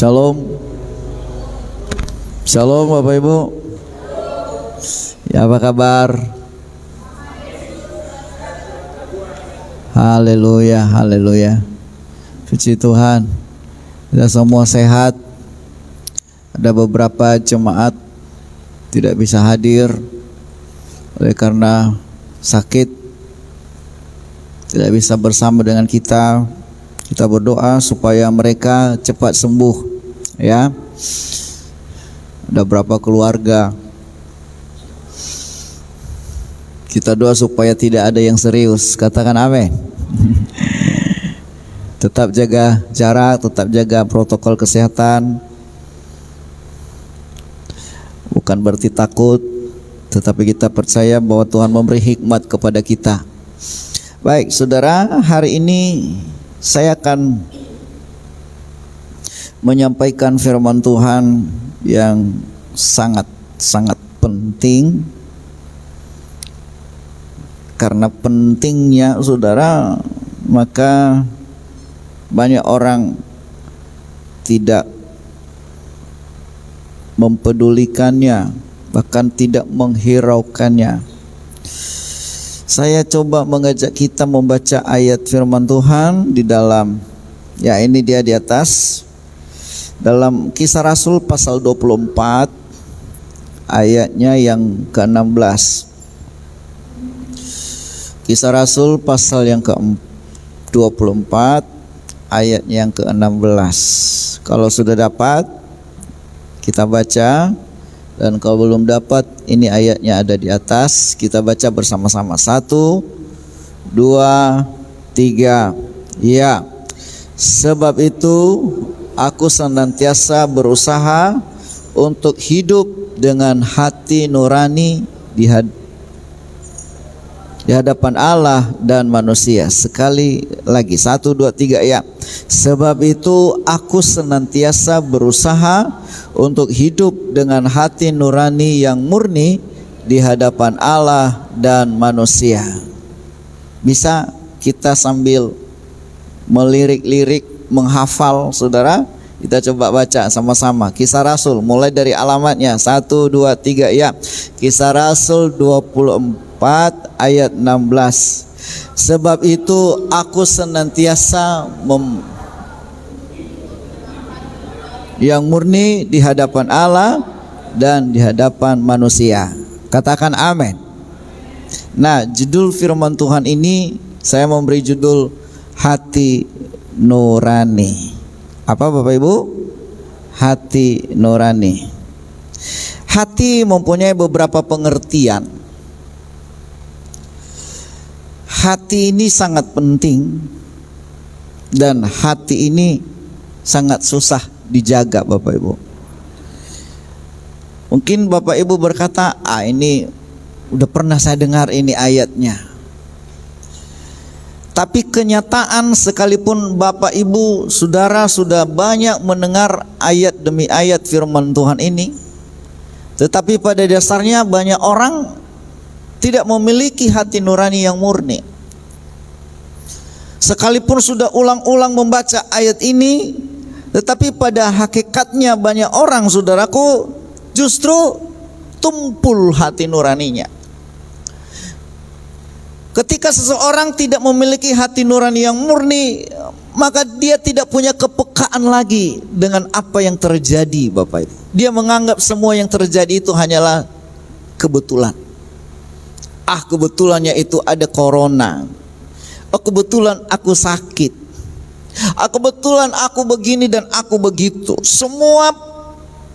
Shalom. Shalom Bapak Ibu. Ya, apa kabar? Haleluya, haleluya. Puji Tuhan. Kita semua sehat. Ada beberapa jemaat tidak bisa hadir oleh karena sakit, tidak bisa bersama dengan kita. Kita berdoa supaya mereka cepat sembuh, ya. Ada berapa keluarga, kita doa supaya tidak ada yang serius. Katakan amin. Tetap jaga jarak, tetap jaga protokol kesehatan. Bukan berarti takut, tetapi kita percaya bahwa Tuhan memberi hikmat kepada kita. Baik, saudara, hari ini saya akan menyampaikan firman Tuhan yang sangat penting. Karena pentingnya, saudara, maka banyak orang tidak mempedulikannya, bahkan tidak menghiraukannya. Saya coba mengajak kita membaca ayat firman Tuhan di dalam, ya ini dia di atas, dalam Kisah Rasul pasal 24 ayatnya yang ke-16. Kisah Rasul pasal yang ke-24 ayat yang ke-16. Kalau sudah dapat, kita baca. Dan kalau belum dapat, ini ayatnya ada di atas. Kita baca bersama-sama. 1, 2, 3. Ya, sebab itu aku senantiasa berusaha untuk hidup dengan hati nurani di hadapan Allah dan manusia. Sekali lagi, 1, 2, 3, ya. Sebab itu aku senantiasa berusaha untuk hidup dengan hati nurani yang murni di hadapan Allah dan manusia. Bisa kita sambil melirik-lirik, menghafal, saudara? Kita coba baca sama-sama. Kisah Rasul, mulai dari alamatnya. 1, 2, 3, ya. Kisah Rasul 24 ayat 16. Sebab itu aku senantiasa yang murni di hadapan Allah dan di hadapan manusia. Katakan amin. Nah, judul firman Tuhan ini saya memberi judul hati nurani. Apa Bapak Ibu? Hati nurani. Hati mempunyai beberapa pengertian. Hati ini sangat penting dan hati ini sangat susah dijaga, Bapak Ibu. Mungkin Bapak Ibu berkata, ini udah pernah saya dengar ini ayatnya. Tapi kenyataan, sekalipun Bapak Ibu saudara sudah banyak mendengar ayat demi ayat firman Tuhan ini, tetapi pada dasarnya banyak orang tidak memiliki hati nurani yang murni. Sekalipun sudah ulang-ulang membaca ayat ini, tetapi pada hakikatnya banyak orang, saudaraku, justru tumpul hati nuraninya. Ketika seseorang tidak memiliki hati nurani yang murni, maka dia tidak punya kepekaan lagi dengan apa yang terjadi, Bapak Ibu. Dia menganggap semua yang terjadi itu hanyalah kebetulan. Kebetulannya itu ada corona. Kebetulan aku sakit. Kebetulan aku begini dan aku begitu. Semua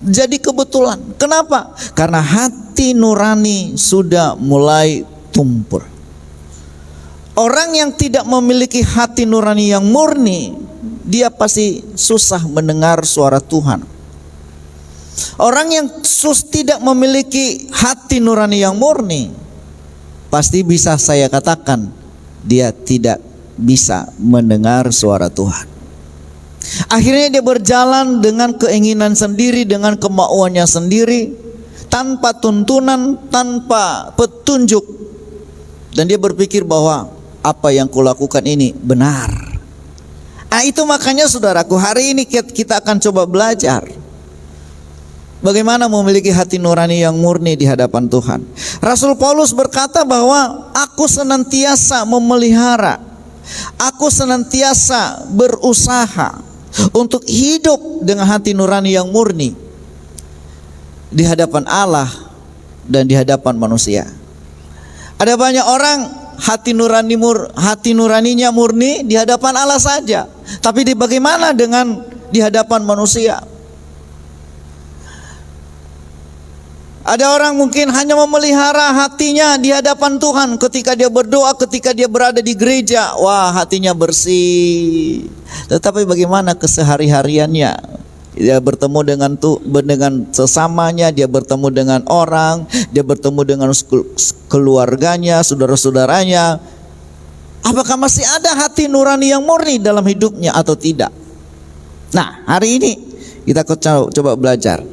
jadi kebetulan. Kenapa? Karena hati nurani sudah mulai tumpul. Orang yang tidak memiliki hati nurani yang murni, dia pasti susah mendengar suara Tuhan. Orang yang tidak memiliki hati nurani yang murni, pasti bisa saya katakan, dia tidak bisa mendengar suara Tuhan. Akhirnya dia berjalan dengan keinginan sendiri, dengan kemauannya sendiri, tanpa tuntunan, tanpa petunjuk. Dan dia berpikir bahwa apa yang kulakukan ini benar. Nah, itu makanya saudaraku, hari ini kita akan coba belajar bagaimana memiliki hati nurani yang murni di hadapan Tuhan. Rasul Paulus berkata bahwa aku senantiasa memelihara, aku senantiasa berusaha untuk hidup dengan hati nurani yang murni di hadapan Allah dan di hadapan manusia. Ada banyak orang hati nuraninya murni di hadapan Allah saja, tapi bagaimana dengan di hadapan manusia? Ada orang mungkin hanya memelihara hatinya di hadapan Tuhan ketika dia berdoa, ketika dia berada di gereja, wah hatinya bersih. Tetapi bagaimana kesehari-hariannya? Dia bertemu dengan sesamanya, dia bertemu dengan orang, dia bertemu dengan keluarganya, saudara-saudaranya. Apakah masih ada hati nurani yang murni dalam hidupnya atau tidak? Nah, hari ini kita coba belajar.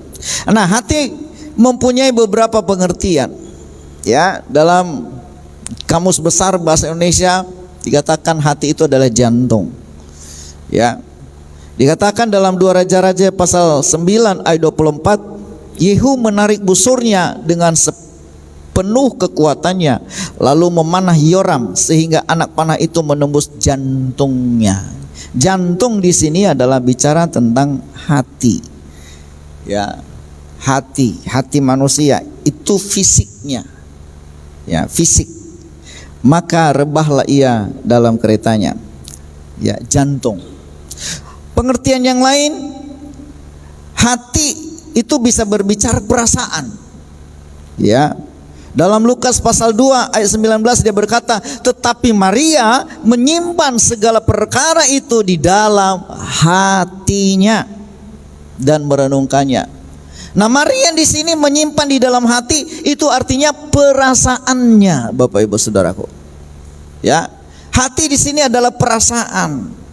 Nah, hati mempunyai beberapa pengertian. Ya, dalam Kamus Besar Bahasa Indonesia dikatakan hati itu adalah jantung. Ya. Dikatakan dalam 2 Raja-Raja pasal 9 ayat 24, Yehu menarik busurnya dengan sepenuh kekuatannya, lalu memanah Yoram sehingga anak panah itu menembus jantungnya. Jantung di sini adalah bicara tentang hati. Ya, hati manusia itu fisiknya. Ya, fisik. Maka rebahlah ia dalam keretanya. Ya, jantung. Pengertian yang lain, hati itu bisa berbicara perasaan. Ya. Dalam Lukas pasal 2 ayat 19 dia berkata, tetapi Maria menyimpan segala perkara itu di dalam hatinya dan merenungkannya. Nah, Maria di sini menyimpan di dalam hati itu artinya perasaannya, Bapak Ibu Saudaraku. Ya. Hati di sini adalah perasaan.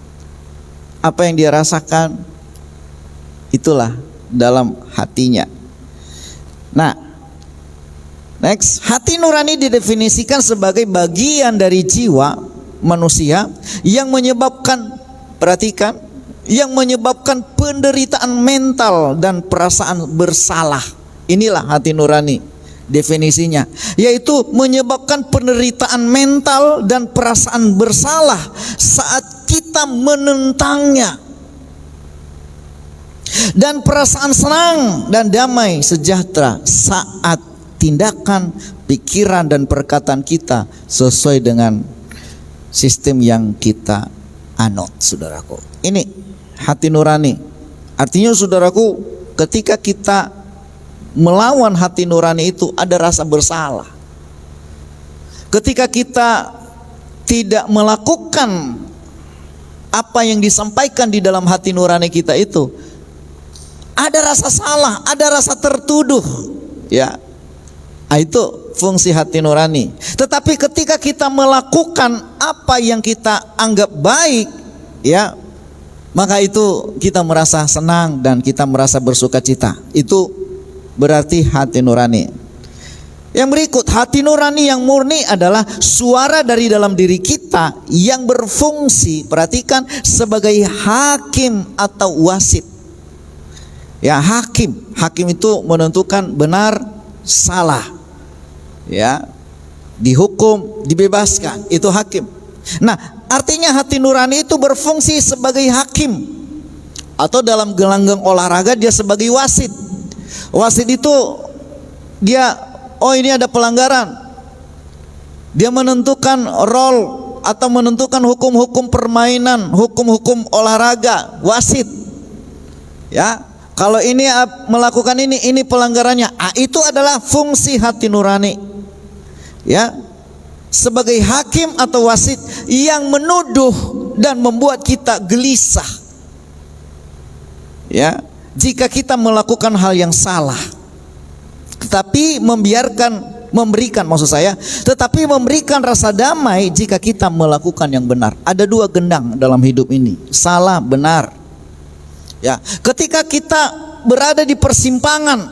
Apa yang dia rasakan, itulah dalam hatinya. Nah, next, hati nurani didefinisikan sebagai bagian dari jiwa manusia yang menyebabkan, perhatikan, yang menyebabkan penderitaan mental dan perasaan bersalah. Inilah hati nurani definisinya, yaitu menyebabkan penderitaan mental dan perasaan bersalah saat kita menentangnya, dan perasaan senang dan damai sejahtera saat tindakan, pikiran dan perkataan kita sesuai dengan sistem yang kita anut, saudaraku. Ini hati nurani. Artinya, saudaraku, ketika kita melawan hati nurani itu ada rasa bersalah. Ketika kita tidak melakukan apa yang disampaikan di dalam hati nurani kita itu, ada rasa salah, ada rasa tertuduh. Ya, itu fungsi hati nurani. Tetapi ketika kita melakukan apa yang kita anggap baik, ya, maka itu kita merasa senang dan kita merasa bersukacita. Itu berarti hati nurani. Yang berikut, hati nurani yang murni adalah suara dari dalam diri kita yang berfungsi, perhatikan, sebagai hakim atau wasit. Ya, hakim itu menentukan benar salah. Ya, dihukum, dibebaskan, itu hakim. Nah, artinya hati nurani itu berfungsi sebagai hakim, atau dalam gelanggang olahraga dia sebagai wasit. Wasit itu dia, oh ini ada pelanggaran, dia menentukan role atau menentukan hukum-hukum permainan, hukum-hukum olahraga, wasit. Ya, kalau ini melakukan ini pelanggarannya. Itu adalah fungsi hati nurani. Ya, sebagai hakim atau wasit yang menuduh dan membuat kita gelisah. Ya, jika kita melakukan hal yang salah, tetapi tetapi memberikan rasa damai jika kita melakukan yang benar. Ada dua gendang dalam hidup ini, salah, benar. Ya, ketika kita berada di persimpangan,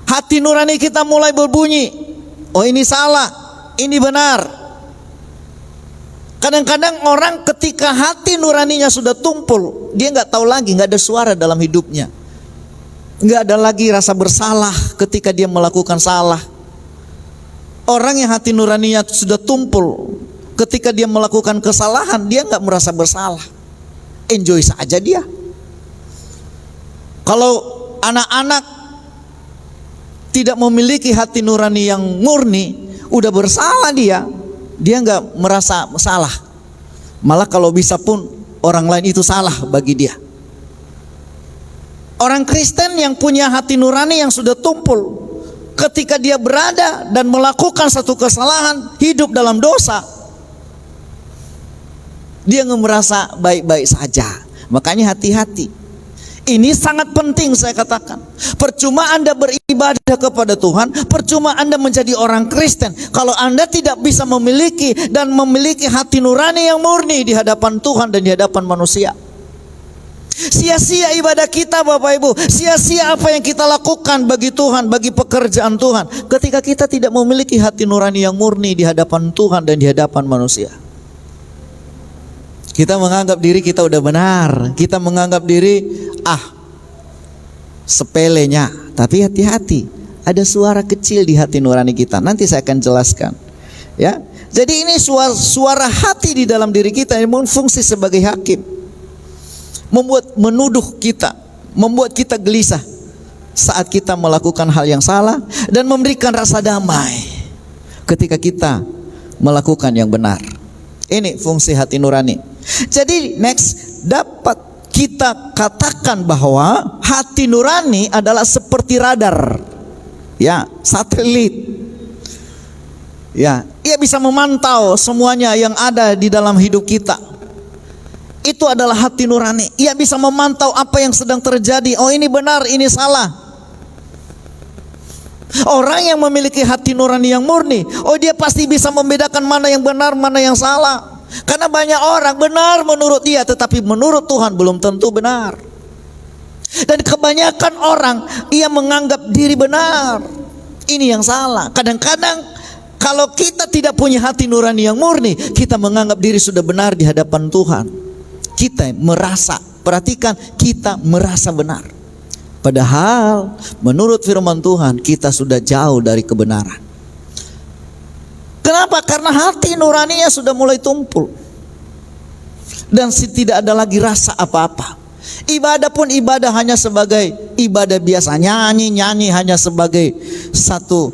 hati nurani kita mulai berbunyi, oh ini salah, ini benar. Kadang-kadang orang ketika hati nuraninya sudah tumpul, dia nggak tahu lagi, nggak ada suara dalam hidupnya, nggak ada lagi rasa bersalah ketika dia melakukan salah. Orang yang hati nuraninya sudah tumpul, ketika dia melakukan kesalahan, dia nggak merasa bersalah, enjoy saja dia. Kalau anak-anak tidak memiliki hati nurani yang murni, udah bersalah dia nggak merasa salah. Malah kalau bisa pun orang lain itu salah bagi dia. Orang Kristen yang punya hati nurani yang sudah tumpul, ketika dia berada dan melakukan satu kesalahan, hidup dalam dosa, dia nggak merasa baik-baik saja. Makanya hati-hati. Ini sangat penting saya katakan. Percuma Anda beribadah kepada Tuhan, percuma Anda menjadi orang Kristen, kalau Anda tidak bisa memiliki hati nurani yang murni di hadapan Tuhan dan di hadapan manusia. Sia-sia ibadah kita Bapak Ibu, sia-sia apa yang kita lakukan bagi Tuhan, bagi pekerjaan Tuhan, ketika kita tidak memiliki hati nurani yang murni di hadapan Tuhan dan di hadapan manusia. Kita menganggap diri kita udah benar, kita menganggap diri sepelenya. Tapi hati-hati, ada suara kecil di hati nurani kita. Nanti saya akan jelaskan. Ya, jadi ini suara hati di dalam diri kita yang berfungsi sebagai hakim, menuduh kita, membuat kita gelisah saat kita melakukan hal yang salah, dan memberikan rasa damai ketika kita melakukan yang benar. Ini fungsi hati nurani. Jadi next, dapat kita katakan bahwa hati nurani adalah seperti radar, ya, satelit. Ya, ia bisa memantau semuanya yang ada di dalam hidup kita. Itu adalah hati nurani. Ia bisa memantau apa yang sedang terjadi. Oh, ini benar, ini salah. Orang yang memiliki hati nurani yang murni, oh dia pasti bisa membedakan mana yang benar, mana yang salah. Karena banyak orang benar menurut dia, tetapi menurut Tuhan belum tentu benar. Dan kebanyakan orang ia menganggap diri benar. Ini yang salah. Kadang-kadang kalau kita tidak punya hati nurani yang murni, kita menganggap diri sudah benar di hadapan Tuhan. Kita merasa, perhatikan, kita merasa benar. Padahal menurut firman Tuhan kita sudah jauh dari kebenaran. Kenapa? Karena hati nuraninya sudah mulai tumpul dan tidak ada lagi rasa apa-apa. Ibadah pun ibadah hanya sebagai ibadah biasa, nyanyi hanya sebagai satu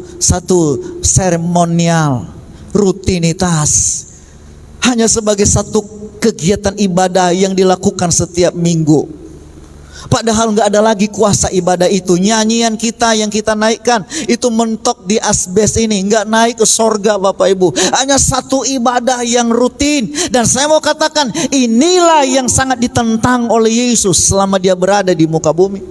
seremonial, rutinitas, hanya sebagai satu kegiatan ibadah yang dilakukan setiap minggu. Padahal nggak ada lagi kuasa ibadah itu. Nyanyian kita yang kita naikkan itu mentok di asbes ini, nggak naik ke sorga Bapak Ibu. Hanya satu ibadah yang rutin. Dan saya mau katakan, inilah yang sangat ditentang oleh Yesus selama dia berada di muka bumi.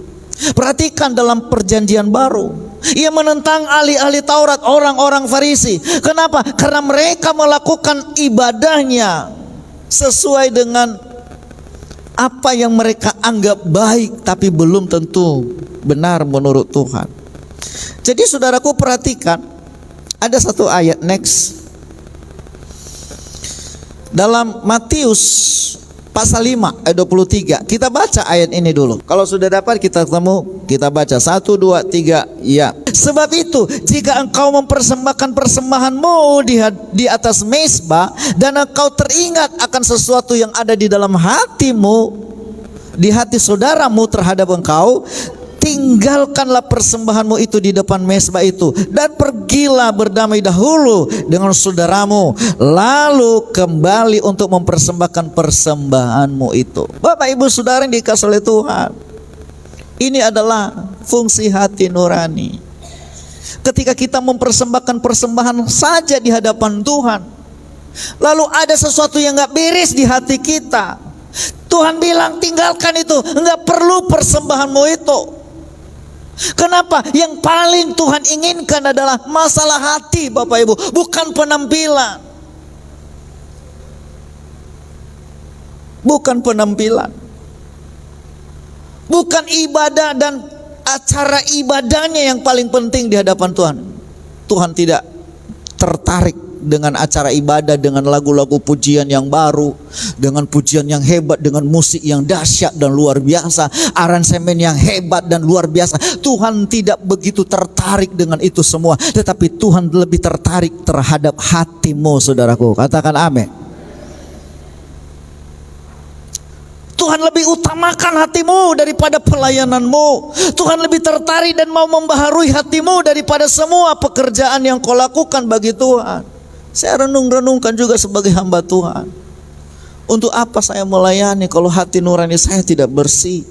Perhatikan dalam perjanjian baru, ia menentang ahli-ahli Taurat, orang-orang Farisi. Kenapa? Karena mereka melakukan ibadahnya sesuai dengan apa yang mereka anggap baik, tapi belum tentu benar menurut Tuhan. Jadi saudaraku perhatikan, ada satu ayat next dalam Matius pasal 5 ayat 23. Kita baca ayat ini dulu. Kalau sudah dapat kita ketemu, kita baca 1, 2, 3. Ya. Sebab itu jika engkau mempersembahkan persembahanmu di atas mezbah, dan engkau teringat akan sesuatu yang ada di dalam hatimu, di hati saudaramu terhadap engkau, tinggalkanlah persembahanmu itu di depan mezbah itu, dan pergilah berdamai dahulu dengan saudaramu, lalu kembali untuk mempersembahkan persembahanmu itu. Bapak Ibu Saudara yang dikasihi oleh Tuhan, ini adalah fungsi hati nurani. Ketika kita mempersembahkan persembahan saja di hadapan Tuhan, lalu ada sesuatu yang gak beres di hati kita, Tuhan bilang tinggalkan itu, gak perlu persembahanmu itu. Kenapa? Yang paling Tuhan inginkan adalah masalah hati Bapak Ibu, bukan penampilan. Bukan penampilan, bukan ibadah dan acara ibadahnya yang paling penting di hadapan Tuhan. Tuhan tidak tertarik dengan acara ibadah, dengan lagu-lagu pujian yang baru, dengan pujian yang hebat, dengan musik yang dahsyat dan luar biasa, aransemen yang hebat dan luar biasa. Tuhan tidak begitu tertarik dengan itu semua, tetapi Tuhan lebih tertarik terhadap hatimu, saudaraku. Katakan amin. Tuhan lebih utamakan hatimu daripada pelayananmu. Tuhan lebih tertarik dan mau membaharui hatimu daripada semua pekerjaan yang kau lakukan bagi Tuhan. Saya renung-renungkan juga sebagai hamba Tuhan. Untuk apa saya melayani kalau hati nurani saya tidak bersih?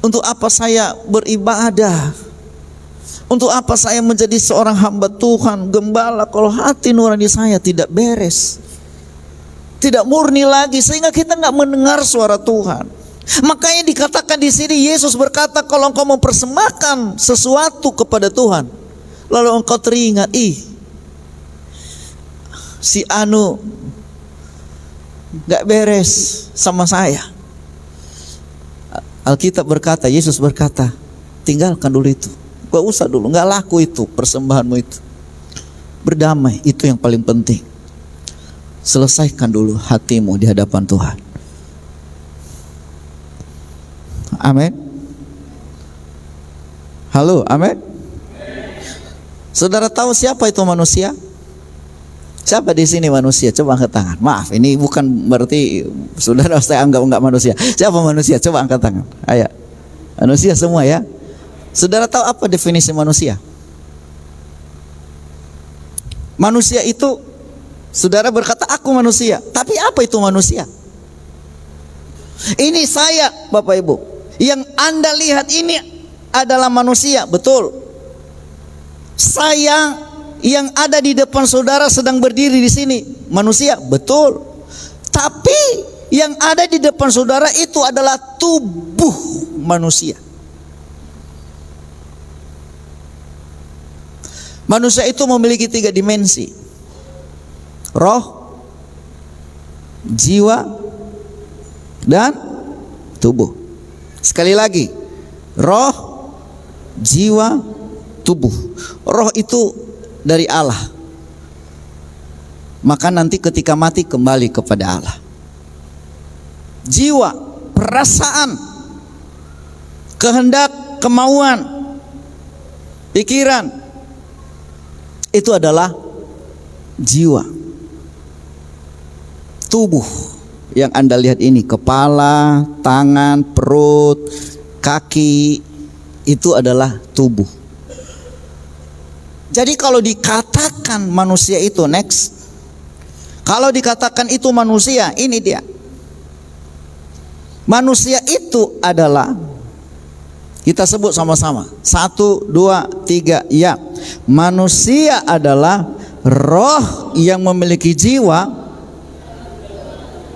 Untuk apa saya beribadah? Untuk apa saya menjadi seorang hamba Tuhan, gembala, kalau hati nurani saya tidak beres, tidak murni lagi, sehingga kita nggak mendengar suara Tuhan. Makanya dikatakan di sini, Yesus berkata, kalau engkau mempersembahkan sesuatu kepada Tuhan, lalu engkau teringat, si Anu nggak beres sama saya. Alkitab berkata, Yesus berkata, tinggalkan dulu itu, gak usah dulu, nggak laku itu persembahanmu itu. Berdamai, itu yang paling penting. Selesaikan dulu hatimu di hadapan Tuhan. Amin. Halo, amin. Saudara tahu siapa itu manusia? Siapa di sini manusia? Coba angkat tangan. Maaf, ini bukan berarti saudara saya anggap enggak manusia. Siapa manusia? Coba angkat tangan. Ayo. Manusia semua ya. Saudara tahu apa definisi manusia? Manusia itu, saudara berkata aku manusia, tapi apa itu manusia? Ini saya, Bapak Ibu, yang Anda lihat ini adalah manusia, betul. Saya yang ada di depan saudara sedang berdiri di sini, manusia, betul. Tapi yang ada di depan saudara itu adalah tubuh manusia. Manusia itu memiliki 3 dimensi: roh, jiwa, dan tubuh. Sekali lagi, roh, jiwa, tubuh. Roh itu dari Allah, maka nanti ketika mati kembali kepada Allah. Jiwa, perasaan, kehendak, kemauan, pikiran, itu adalah jiwa. Tubuh yang Anda lihat ini, kepala, tangan, perut, kaki, itu adalah tubuh. Jadi kalau dikatakan manusia itu, next, kalau dikatakan itu manusia, ini dia. Manusia itu adalah, kita sebut sama-sama, 1, 2, 3, ya. Manusia adalah roh yang memiliki jiwa.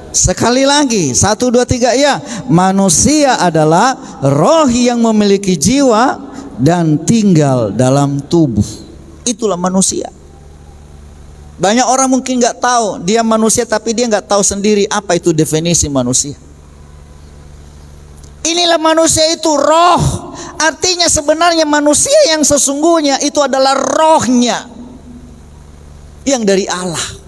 Sekali lagi, 1, 2, 3, ya. Manusia adalah roh yang memiliki jiwa dan tinggal dalam tubuh. Itulah manusia. Banyak orang mungkin nggak tahu dia manusia, tapi dia nggak tahu sendiri apa itu definisi manusia. Inilah manusia itu, roh. Artinya sebenarnya manusia yang sesungguhnya itu adalah rohnya yang dari Allah.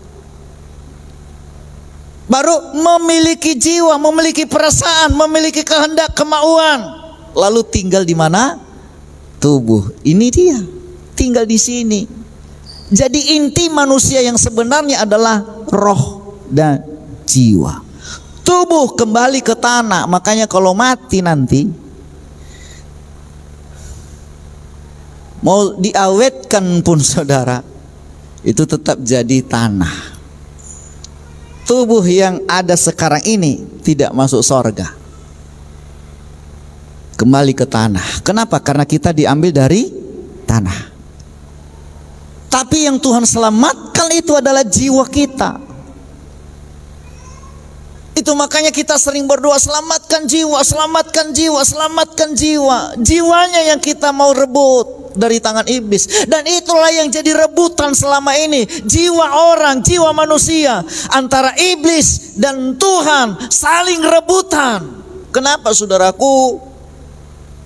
Baru memiliki jiwa, memiliki perasaan, memiliki kehendak, kemauan. Lalu tinggal di mana? Tubuh. Ini dia, tinggal di sini. Jadi inti manusia yang sebenarnya adalah roh dan jiwa. Tubuh kembali ke tanah. Makanya kalau mati nanti, mau diawetkan pun saudara, itu tetap jadi tanah. Tubuh yang ada sekarang ini tidak masuk sorga, kembali ke tanah. Kenapa? Karena kita diambil dari tanah. Tapi yang Tuhan selamatkan itu adalah jiwa kita. Itu makanya kita sering berdoa, selamatkan jiwa, selamatkan jiwa, selamatkan jiwa. Jiwanya yang kita mau rebut dari tangan iblis. Dan itulah yang jadi rebutan selama ini. Jiwa orang, jiwa manusia, antara iblis dan Tuhan saling rebutan. Kenapa saudaraku?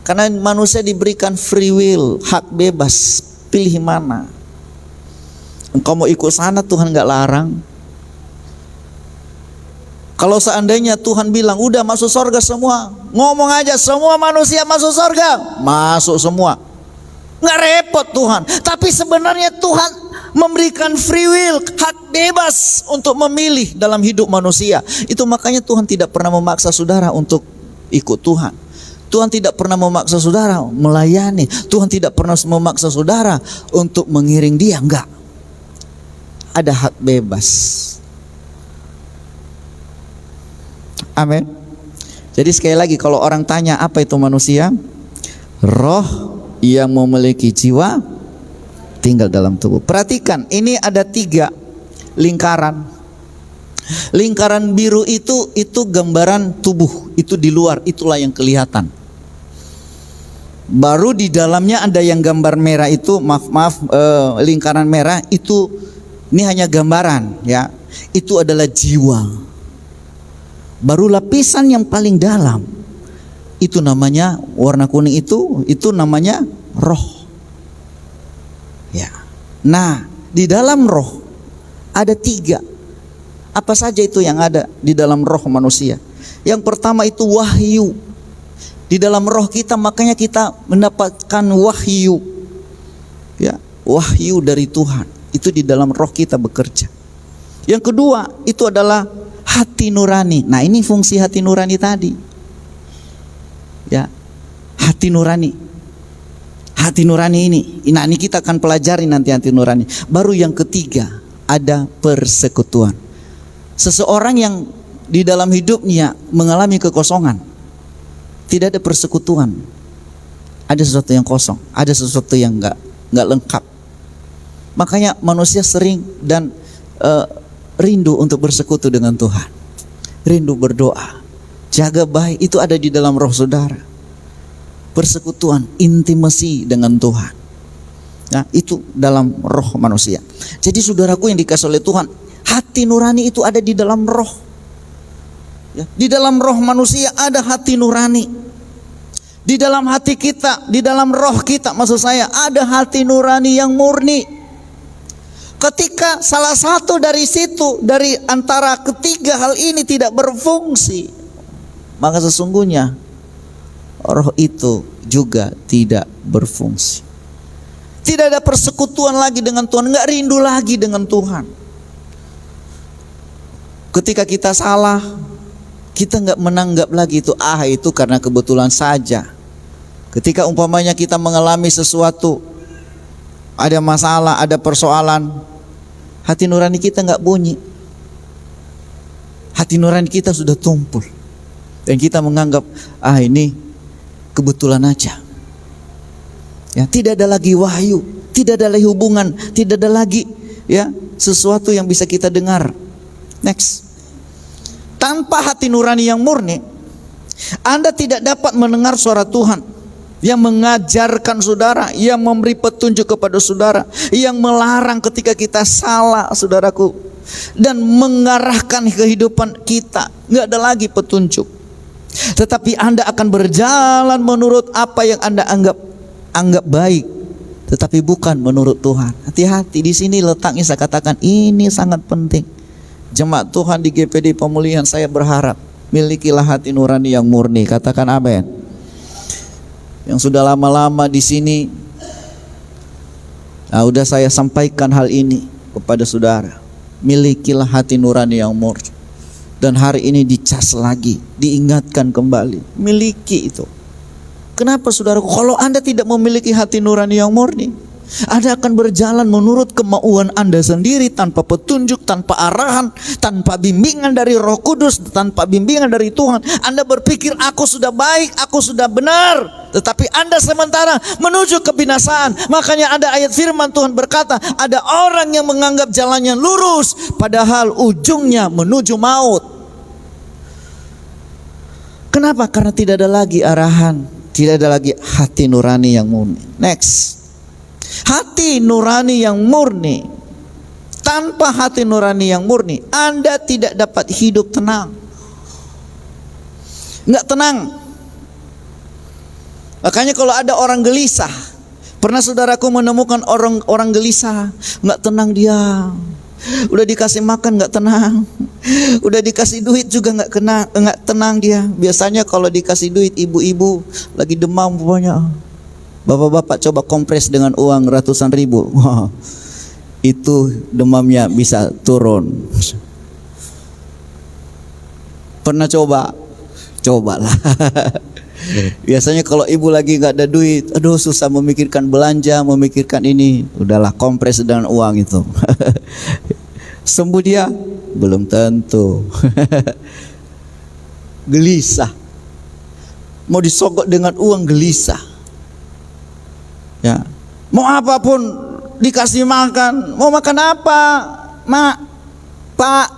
Karena manusia diberikan free will, hak bebas, pilih mana. Engkau mau ikut sana, Tuhan nggak larang. Kalau seandainya Tuhan bilang udah masuk surga semua, ngomong aja semua manusia masuk surga, masuk semua, nggak repot Tuhan. Tapi sebenarnya Tuhan memberikan free will, hak bebas untuk memilih dalam hidup manusia. Itu makanya Tuhan tidak pernah memaksa saudara untuk ikut Tuhan. Tuhan tidak pernah memaksa saudara melayani. Tuhan tidak pernah memaksa saudara untuk mengiring Dia, enggak. Ada hak bebas. Amin. Jadi sekali lagi, kalau orang tanya apa itu manusia, roh yang memiliki jiwa tinggal dalam tubuh. Perhatikan, ini ada 3 lingkaran. Lingkaran biru itu gambaran tubuh, itu di luar, itulah yang kelihatan. Baru di dalamnya ada yang gambar merah itu, lingkaran merah itu, ini hanya gambaran ya. Itu adalah jiwa. Baru lapisan yang paling dalam itu namanya warna kuning, itu namanya roh. Ya. Nah, di dalam roh ada 3. Apa saja itu yang ada di dalam roh manusia? Yang pertama itu wahyu. Di dalam roh kita, makanya kita mendapatkan wahyu. Ya, wahyu dari Tuhan. Itu di dalam roh kita bekerja. Yang kedua itu adalah hati nurani. Nah, ini fungsi hati nurani tadi. Ya, hati nurani. Hati nurani ini. Nah, ini kita akan pelajari nanti hati nurani. Baru yang ketiga ada persekutuan. Seseorang yang di dalam hidupnya mengalami kekosongan, tidak ada persekutuan. Ada sesuatu yang kosong, ada sesuatu yang enggak lengkap. Makanya manusia sering dan rindu untuk bersekutu dengan Tuhan, rindu berdoa, jaga baik, itu ada di dalam roh saudara. Persekutuan, intimasi dengan Tuhan. Nah, itu dalam roh manusia. Jadi saudaraku yang dikasih oleh Tuhan, hati nurani itu ada di dalam roh. Ya, di dalam roh manusia ada hati nurani. Di dalam hati kita, di dalam roh kita, maksud saya, ada hati nurani yang murni. Ketika salah satu dari situ, dari antara ketiga hal ini tidak berfungsi, maka sesungguhnya roh itu juga tidak berfungsi. Tidak ada persekutuan lagi dengan Tuhan, enggak rindu lagi dengan Tuhan. Ketika kita salah, kita enggak menanggap lagi itu karena kebetulan saja. Ketika umpamanya kita mengalami sesuatu, ada masalah, ada persoalan, hati nurani kita enggak bunyi. Hati nurani kita sudah tumpul. Dan kita menganggap, ini kebetulan aja. Ya, tidak ada lagi wahyu, tidak ada lagi hubungan, tidak ada lagi ya sesuatu yang bisa kita dengar. Next. Tanpa hati nurani yang murni, Anda tidak dapat mendengar suara Tuhan yang mengajarkan saudara, yang memberi petunjuk kepada saudara, yang melarang ketika kita salah, saudaraku, dan mengarahkan kehidupan kita. Nggak ada lagi petunjuk. Tetapi Anda akan berjalan menurut apa yang Anda anggap baik, tetapi bukan menurut Tuhan. Hati-hati, di sini letaknya saya katakan ini sangat penting. Jemaat Tuhan di GPD Pemulihan, saya berharap milikilah hati nurani yang murni. Katakan amin. Yang sudah lama-lama di sini, udah saya sampaikan hal ini kepada saudara. Milikilah hati nurani yang murni. Dan hari ini dicas lagi, diingatkan kembali. Miliki itu. Kenapa saudaraku? Kalau Anda tidak memiliki hati nurani yang murni, Anda akan berjalan menurut kemauan Anda sendiri, tanpa petunjuk, tanpa arahan, tanpa bimbingan dari Roh Kudus, tanpa bimbingan dari Tuhan. Anda berpikir aku sudah baik, aku sudah benar, tetapi Anda sementara menuju kebinasaan. Makanya ada ayat firman Tuhan berkata, ada orang yang menganggap jalannya lurus, padahal ujungnya menuju maut. Kenapa? Karena tidak ada lagi arahan, tidak ada lagi hati nurani yang murni. Next. Hati nurani yang murni. Tanpa hati nurani yang murni, Anda tidak dapat hidup tenang. Enggak tenang. Makanya kalau ada orang gelisah, Pernah saudaraku menemukan orang gelisah, nggak tenang dia. Udah dikasih makan nggak tenang, udah dikasih duit juga nggak tenang dia. Biasanya kalau dikasih duit ibu-ibu lagi demam pokoknya, bapak-bapak coba kompres dengan uang ratusan ribu, wah, itu demamnya bisa turun. Pernah coba? Cobalah. Biasanya kalau ibu lagi nggak ada duit, aduh susah memikirkan belanja, memikirkan ini, udahlah kompres dengan uang itu. Sembuh dia? Belum tentu. Gelisah. Mau disogok dengan uang gelisah. Ya. Mau apapun dikasih makan. Mau makan apa? Mak, Pak,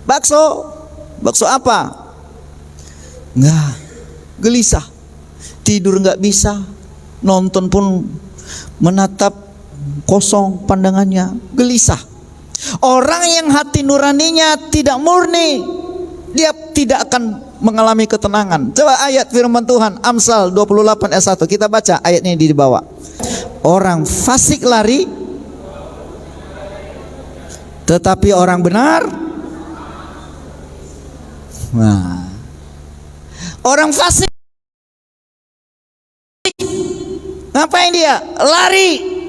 bakso. Bakso apa? Enggak, gelisah. Tidur enggak bisa, nonton pun menatap kosong pandangannya, gelisah. Orang yang hati nuraninya tidak murni, dia tidak akan mengalami ketenangan. Coba ayat firman Tuhan Amsal 28 ayat 1, kita baca ayatnya di bawah. Orang fasik lari, tetapi orang benar. Nah, orang fasik ngapain dia? Lari.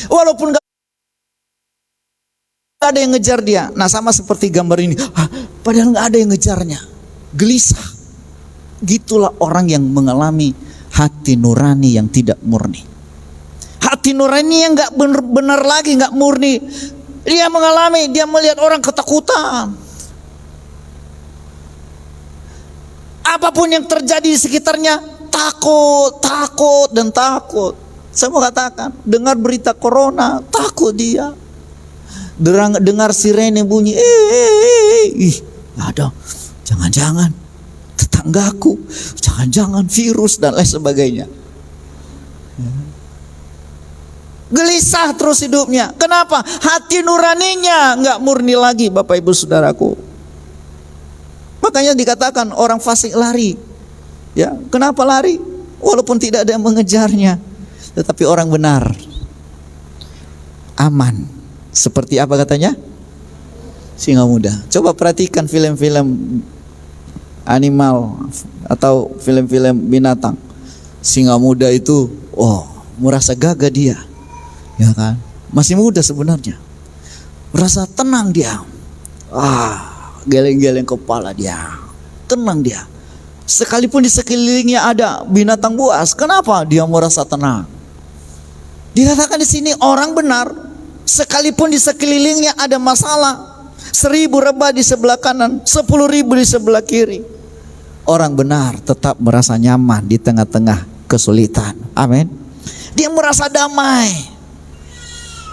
Walaupun gak ada yang ngejar dia. Nah, sama seperti gambar ini. Padahal gak ada yang ngejarnya. Gelisah. Gitulah orang yang mengalami hati nurani yang tidak murni. Hati nurani yang gak benar lagi, gak murni. Dia mengalami, dia melihat orang ketakutan. Apapun yang terjadi di sekitarnya, takut, takut, dan takut. Saya mau katakan, dengar berita corona, takut dia. Dengar sirene bunyi, ada, jangan-jangan tetanggaku, jangan-jangan virus dan lain sebagainya. Gelisah terus hidupnya. Kenapa? Hati nuraninya nggak murni lagi, Bapak Ibu Saudaraku. Makanya dikatakan orang fasik lari. Ya, kenapa lari? Walaupun tidak ada yang mengejarnya. Tetapi orang benar aman. Seperti apa katanya? Singa muda. Coba perhatikan film-film animal atau film-film binatang. Singa muda itu, merasa gagah dia. Ya kan? Masih muda sebenarnya. Merasa tenang dia. Geleng-geleng kepala dia, tenang dia. Sekalipun di sekelilingnya ada binatang buas, kenapa dia merasa tenang? Dikatakan di sini orang benar, sekalipun di sekelilingnya ada masalah, 1000 rebah di sebelah kanan, 10.000 di sebelah kiri, orang benar tetap merasa nyaman di tengah-tengah kesulitan. Amin. Dia merasa damai,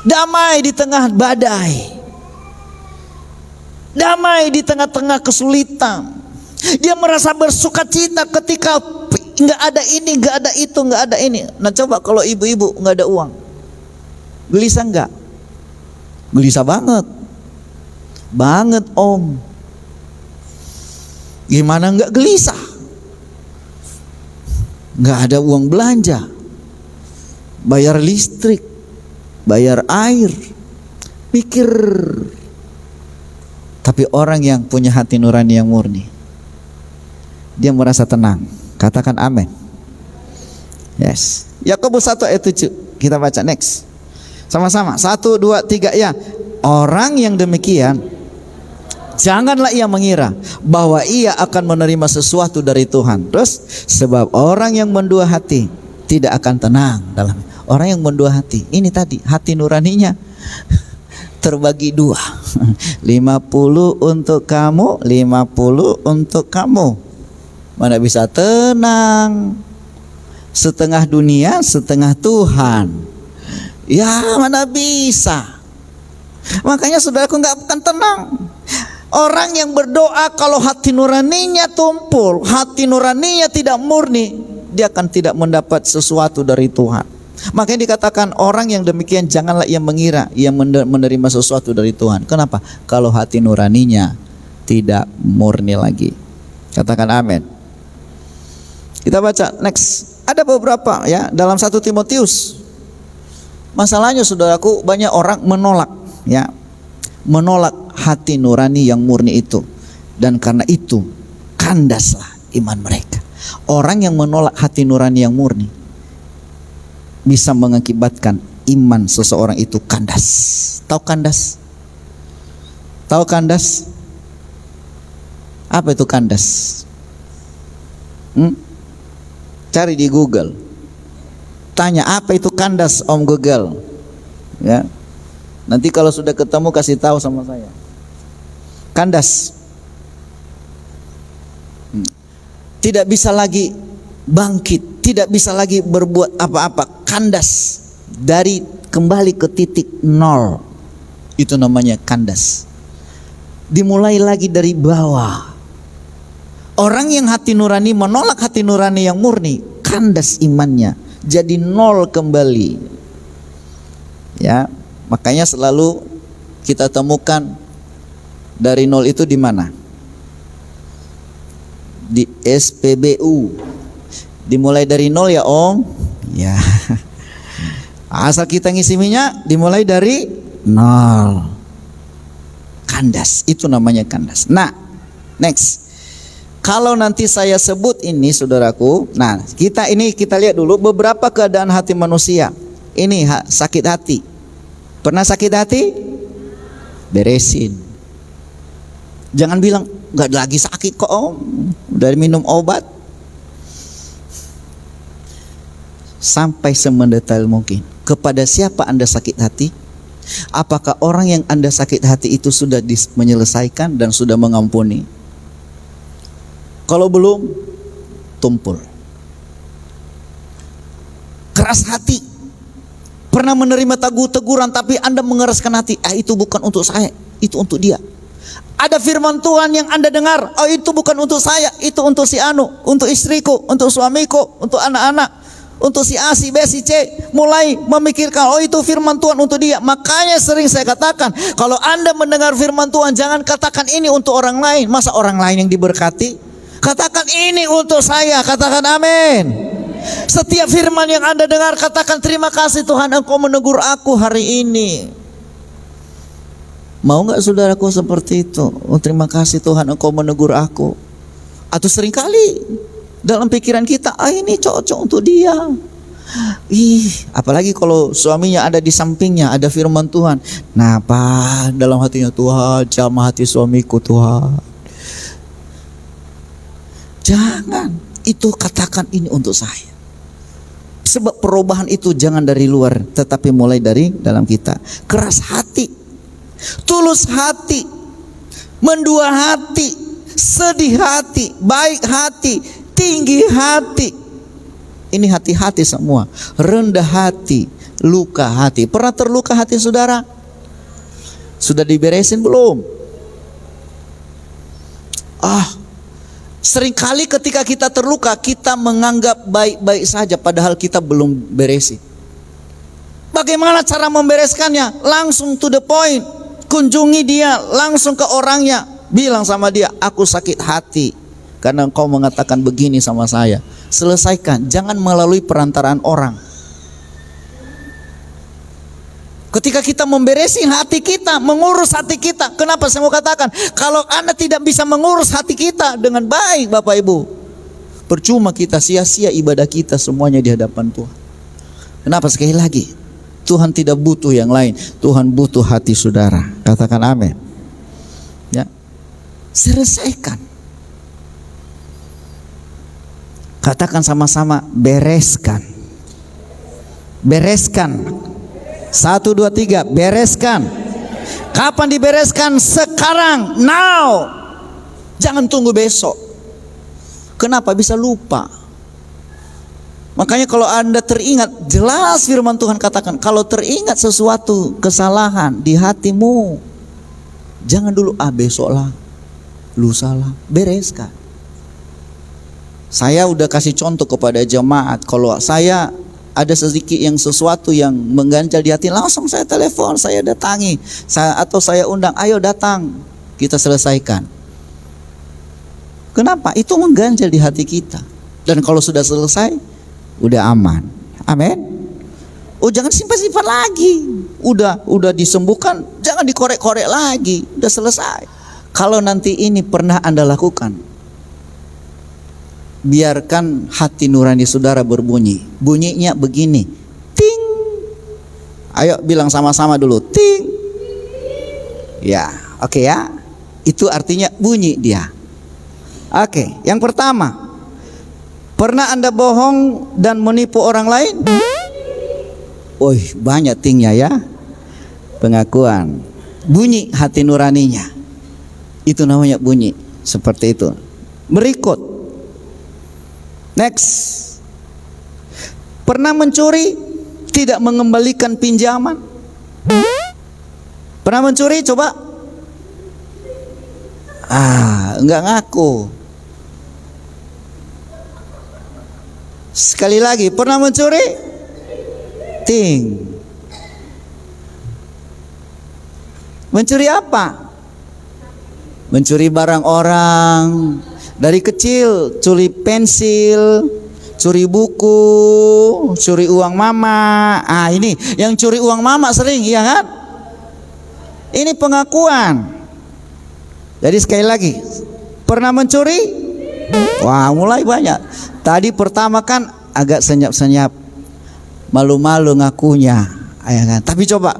damai di tengah badai, damai di tengah-tengah kesulitan. Dia merasa bersuka cita ketika nggak ada ini, nggak ada itu, nggak ada ini. Nah coba kalau ibu-ibu nggak ada uang, gelisah nggak? Gelisah banget, banget om. Gimana nggak gelisah? Nggak ada uang belanja, bayar listrik, bayar air, pikir. Tapi orang yang punya hati nurani yang murni, dia merasa tenang. Katakan amin. Yes. Yakobus 1 ayat 7. Kita baca next. Sama-sama. 1, 2, 3 ya. Orang yang demikian, janganlah ia mengira bahwa ia akan menerima sesuatu dari Tuhan. Terus, sebab orang yang mendua hati tidak akan tenang dalam. Orang yang mendua hati, ini tadi hati nuraninya terbagi 2. 50 untuk kamu, 50 untuk kamu. Mana bisa tenang? Setengah dunia, setengah Tuhan. Ya mana bisa? Makanya saudaraku nggak akan tenang. Orang yang berdoa kalau hati nuraninya tumpul, hati nuraninya tidak murni, dia akan tidak mendapat sesuatu dari Tuhan. Makanya dikatakan orang yang demikian janganlah ia mengira ia menerima sesuatu dari Tuhan. Kenapa? Kalau hati nuraninya tidak murni lagi. Katakan amin. Kita baca next Ada beberapa ya dalam 1 Timotius. Masalahnya saudaraku, banyak orang menolak ya. Menolak hati nurani yang murni itu. Dan karena itu kandaslah iman mereka. Orang yang menolak hati nurani yang murni bisa mengakibatkan iman seseorang itu kandas. Tahu kandas? Tahu kandas? Apa itu kandas? Cari di Google. Tanya apa itu kandas, Om Google. Ya. Nanti kalau sudah ketemu kasih tahu sama saya. Kandas. Tidak bisa lagi bangkit, tidak bisa lagi berbuat apa-apa. Kandas dari kembali ke titik nol. Itu namanya kandas. Dimulai lagi dari bawah. Orang yang hati nurani menolak hati nurani yang murni, kandas imannya, jadi nol kembali. Ya, makanya selalu kita temukan dari nol itu di mana? Di SPBU. Dimulai dari nol ya Om. Ya. Asal kita ngisi minyak dimulai dari nol. Kandas, itu namanya kandas. Nah, next. Kalau nanti saya sebut ini saudaraku, nah kita lihat dulu beberapa keadaan hati manusia. Ini sakit hati. Pernah sakit hati? Beresin. Jangan bilang nggak lagi sakit kok Om, udah minum obat. Sampai semendetail mungkin. Kepada siapa Anda sakit hati? Apakah orang yang Anda sakit hati itu sudah menyelesaikan dan sudah mengampuni? Kalau belum, tumpul. Keras hati. Pernah menerima teguran tapi Anda mengeraskan hati. Itu bukan untuk saya, itu untuk dia. Ada firman Tuhan yang Anda dengar, itu bukan untuk saya, itu untuk si Anu, untuk istriku, untuk suamiku, untuk anak-anak. Untuk si A, si B, si C mulai memikirkan itu firman Tuhan untuk dia. Makanya sering saya katakan, kalau Anda mendengar firman Tuhan jangan katakan ini untuk orang lain. Masa orang lain yang diberkati? Katakan ini untuk saya. Katakan amin. Setiap firman yang Anda dengar katakan terima kasih Tuhan Engkau menegur aku hari ini. Mau gak saudaraku seperti itu? Terima kasih Tuhan Engkau menegur aku. Atau seringkali dalam pikiran kita, ini cocok untuk dia. Apalagi kalau suaminya ada di sampingnya, ada firman Tuhan. Nah, apa dalam hatinya, Tuhan, jamah hati suamiku Tuhan. Jangan, itu katakan ini untuk saya. Sebab perubahan itu jangan dari luar, tetapi mulai dari dalam kita. Keras hati, tulus hati, mendua hati, sedih hati, baik hati, tinggi hati. Ini hati-hati semua. Rendah hati, luka hati. Pernah terluka hati saudara? Sudah diberesin belum? Seringkali ketika kita terluka, kita menganggap baik-baik saja padahal kita belum beresin. Bagaimana cara membereskannya? Langsung to the point. Kunjungi dia, langsung ke orangnya. Bilang sama dia, aku sakit hati karena engkau mengatakan begini sama saya. Selesaikan, jangan melalui perantaraan orang. Ketika kita memberesin hati kita, mengurus hati kita. Kenapa saya mau katakan? Kalau Anda tidak bisa mengurus hati kita dengan baik Bapak Ibu, percuma kita, sia-sia ibadah kita semuanya di hadapan Tuhan. Kenapa? Sekali lagi, Tuhan tidak butuh yang lain. Tuhan butuh hati saudara. Katakan amin. Ya, selesaikan. Katakan sama-sama, bereskan. Bereskan. 1, 2, 3, bereskan. Kapan dibereskan? Sekarang, now. Jangan tunggu besok. Kenapa? Bisa lupa. Makanya kalau Anda teringat, jelas firman Tuhan katakan, kalau teringat sesuatu kesalahan di hatimu, jangan dulu, besok lah, lusa lah, bereskan. Saya udah kasih contoh kepada jemaat, kalau saya ada sedikit yang sesuatu yang mengganjal di hati, langsung saya telepon, saya datangi, atau saya undang, ayo datang, kita selesaikan. Kenapa? Itu mengganjal di hati kita. Dan kalau sudah selesai, udah aman. Amin. Oh, jangan simpan-simpan lagi. Udah disembuhkan, jangan dikorek-korek lagi. Udah selesai. Kalau nanti ini pernah Anda lakukan, biarkan hati nurani saudara berbunyi. Bunyinya begini. Ting. Ayo bilang sama-sama dulu. Ting. Ya, oke ya. Itu artinya bunyi dia. Oke, yang pertama. Pernah Anda bohong dan menipu orang lain? Banyak tingnya ya. Pengakuan. Bunyi hati nuraninya. Itu namanya bunyi. Seperti itu. Berikut. Next. Pernah mencuri, tidak mengembalikan pinjaman? Pernah mencuri? Coba. Enggak ngaku. Sekali lagi, pernah mencuri? Ting. Mencuri apa? Mencuri barang orang. Dari kecil curi pensil, curi buku, curi uang mama. Ini yang curi uang mama sering, iya kan? Ini pengakuan. Jadi sekali lagi, pernah mencuri? Wah, mulai banyak. Tadi pertama kan agak senyap-senyap, malu-malu ngakunya, ya kan? Tapi coba,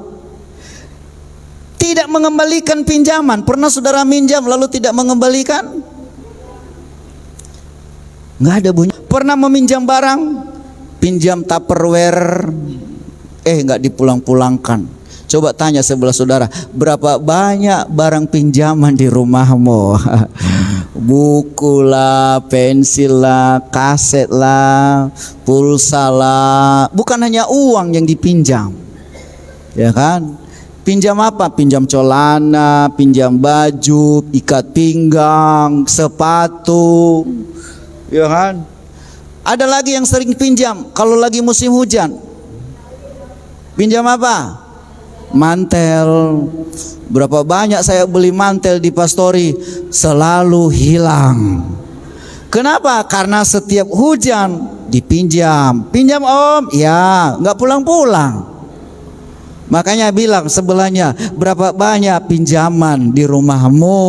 tidak mengembalikan pinjaman. Pernah saudara minjam lalu tidak mengembalikan? Nggak ada bunyi. Pernah meminjam barang, pinjam Tupperware, nggak dipulang-pulangkan. Coba tanya sebelah saudara, berapa banyak barang pinjaman di rumahmu? Buku lah, pensil lah, kaset lah, pulsa lah. Bukan hanya uang yang dipinjam, ya kan? Pinjam apa? Pinjam celana, pinjam baju, ikat pinggang, sepatu, ya kan? Ada lagi yang sering pinjam kalau lagi musim hujan. Pinjam apa? Mantel. Berapa banyak saya beli mantel di Pastori, selalu hilang. Kenapa? Karena setiap hujan dipinjam. Pinjam om? Ya, nggak pulang-pulang. Makanya bilang sebelahnya, berapa banyak pinjaman di rumahmu?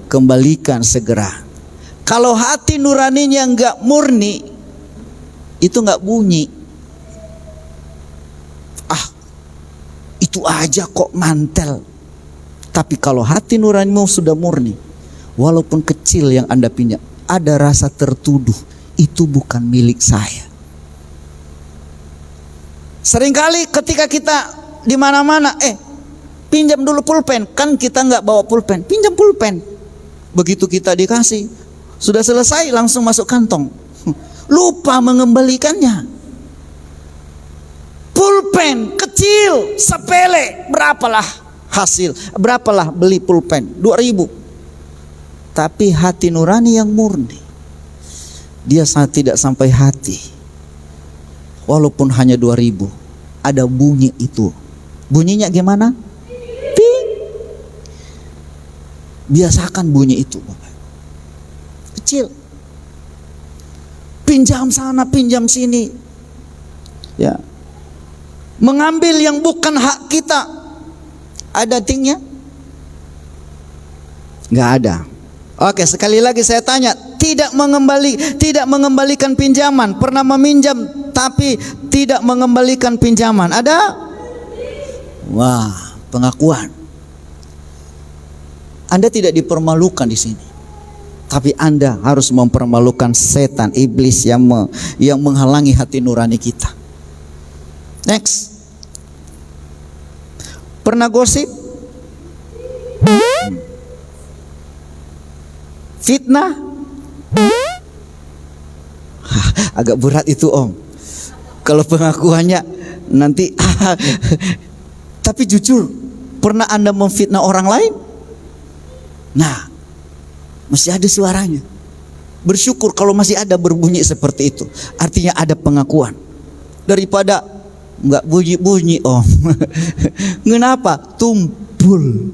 Kembalikan segera. Kalau hati nuraninya nggak murni, itu nggak bunyi. Itu aja kok mantel. Tapi kalau hati nuranimu sudah murni, walaupun kecil yang Anda pinjam, ada rasa tertuduh, itu bukan milik saya. Seringkali ketika kita di mana-mana, pinjam dulu pulpen, kan kita nggak bawa pulpen, pinjam pulpen. Begitu kita dikasih, sudah selesai langsung masuk kantong, lupa mengembalikannya. Pulpen kecil, sepele, berapalah hasil, berapalah beli pulpen, 2.000. Tapi hati nurani yang murni, dia tidak sampai hati, walaupun hanya 2.000, ada bunyi itu. Bunyinya gimana? Ting. Biasakan bunyi itu, Bapak. Kecil. Pinjam sana, pinjam sini, ya. Mengambil yang bukan hak kita, ada tingnya? Nggak ada. Oke, sekali lagi saya tanya, tidak mengembalikan pinjaman. Pernah meminjam tapi tidak mengembalikan pinjaman, ada? Wah, pengakuan. Anda tidak dipermalukan di sini, tapi Anda harus mempermalukan setan, iblis yang menghalangi hati nurani kita. Next. Pernah gosip? Fitnah? Agak berat itu om. Kalau pengakuannya nanti tapi jujur, pernah Anda memfitnah orang lain? Nah, masih ada suaranya. Bersyukur kalau masih ada berbunyi seperti itu. Artinya ada pengakuan. Daripada nggak bunyi-bunyi om. Kenapa? Tumpul.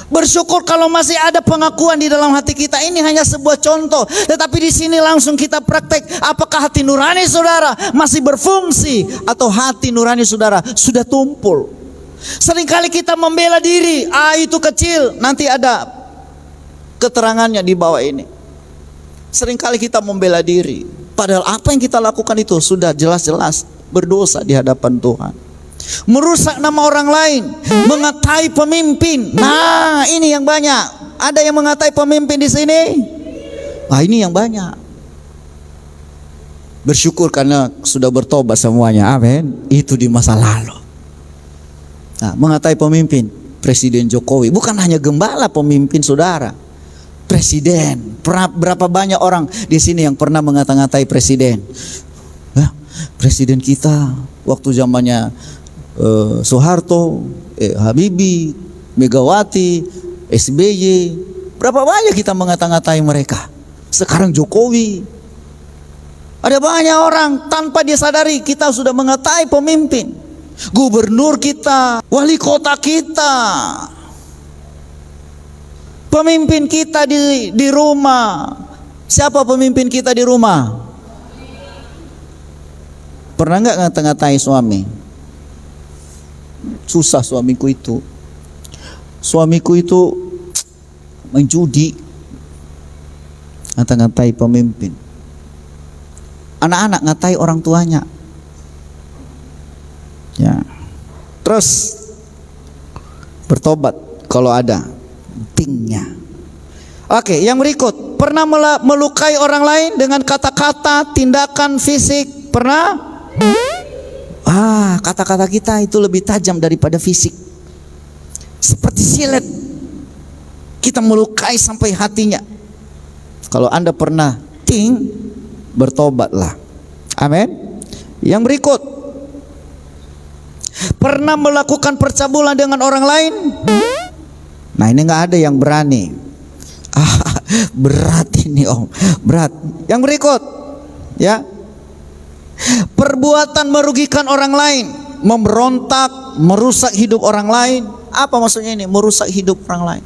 Bersyukur kalau masih ada pengakuan di dalam hati kita. Ini hanya sebuah contoh, tetapi di sini langsung kita praktek. Apakah hati nurani saudara masih berfungsi, atau hati nurani saudara sudah tumpul? Seringkali kita membela diri, itu kecil, nanti ada keterangannya di bawah ini. Seringkali kita membela diri, padahal apa yang kita lakukan itu sudah jelas-jelas berdosa di hadapan Tuhan. Merusak nama orang lain, mengatai pemimpin. Nah, ini yang banyak. Ada yang mengatai pemimpin di sini? Nah, ini yang banyak. Bersyukur karena sudah bertobat semuanya. Amin. Itu di masa lalu. Nah, mengatai pemimpin, Presiden Jokowi. Bukan hanya gembala pemimpin saudara, presiden. Berapa banyak orang di sini yang pernah mengata-ngatai presiden? Presiden kita waktu zamannya Soeharto, Habibie, Megawati, SBY, berapa banyak kita mengata-ngatai mereka. Sekarang Jokowi. Ada banyak orang tanpa dia sadari kita sudah mengatai pemimpin. Gubernur kita, wali kota kita, pemimpin kita di rumah. Siapa pemimpin kita di rumah? Pernah nggak ngata-ngatai suami? Susah suamiku itu. Suamiku itu menjudi. Ngata-ngatai pemimpin. Anak-anak ngatai orang tuanya. Ya. Terus bertobat kalau ada pentingnya. Oke, yang berikut, pernah melukai orang lain dengan kata-kata, tindakan fisik? Pernah? Kata-kata kita itu lebih tajam daripada fisik. Seperti silet, kita melukai sampai hatinya. Kalau Anda pernah bertobatlah. Amin. Yang berikut, pernah melakukan percabulan dengan orang lain? Nah, ini nggak ada yang berani. Berat ini om, berat. Yang berikut, ya, perbuatan merugikan orang lain, memberontak, merusak hidup orang lain. Apa maksudnya ini? Merusak hidup orang lain.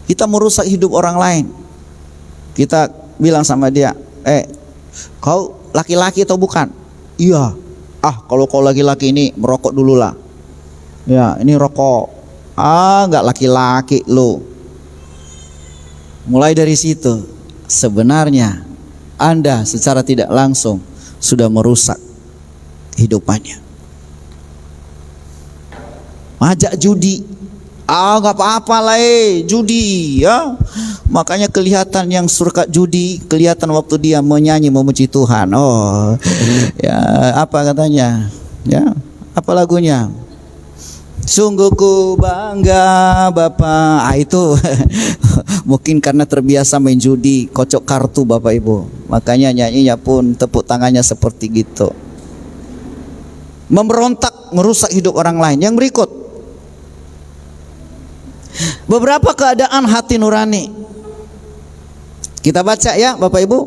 Kita merusak hidup orang lain. Kita bilang sama dia, kau laki-laki atau bukan? Iya. Kalau kau laki-laki ini merokok dulu lah. Ya, ini rokok. Nggak laki-laki lo. Mulai dari situ, sebenarnya Anda secara tidak langsung sudah merusak hidupannya. Ajak judi, nggak apa-apa lah, judi ya. Makanya kelihatan yang suka judi, kelihatan waktu dia menyanyi memuji Tuhan. Ya, apa katanya? Ya, apa lagunya? Sungguh ku bangga Bapak. Itu mungkin karena terbiasa main judi, kocok kartu Bapak Ibu. Makanya nyanyinya pun tepuk tangannya seperti gitu. Memberontak, merusak hidup orang lain. Yang berikut, beberapa keadaan hati nurani. Kita baca ya Bapak Ibu,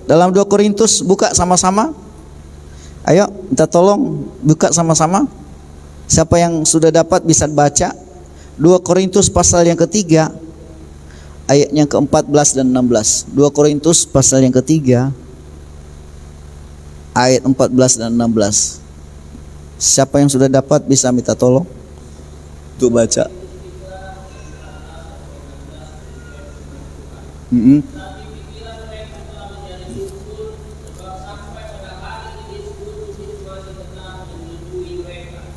dalam 2 Korintus, buka sama-sama. Ayo, minta tolong buka sama-sama. Siapa yang sudah dapat bisa baca 2 Korintus pasal yang ketiga, ayatnya ke-14 dan 16. 2 Korintus pasal yang ketiga, ayat 14 dan 16. Siapa yang sudah dapat bisa minta tolong untuk baca.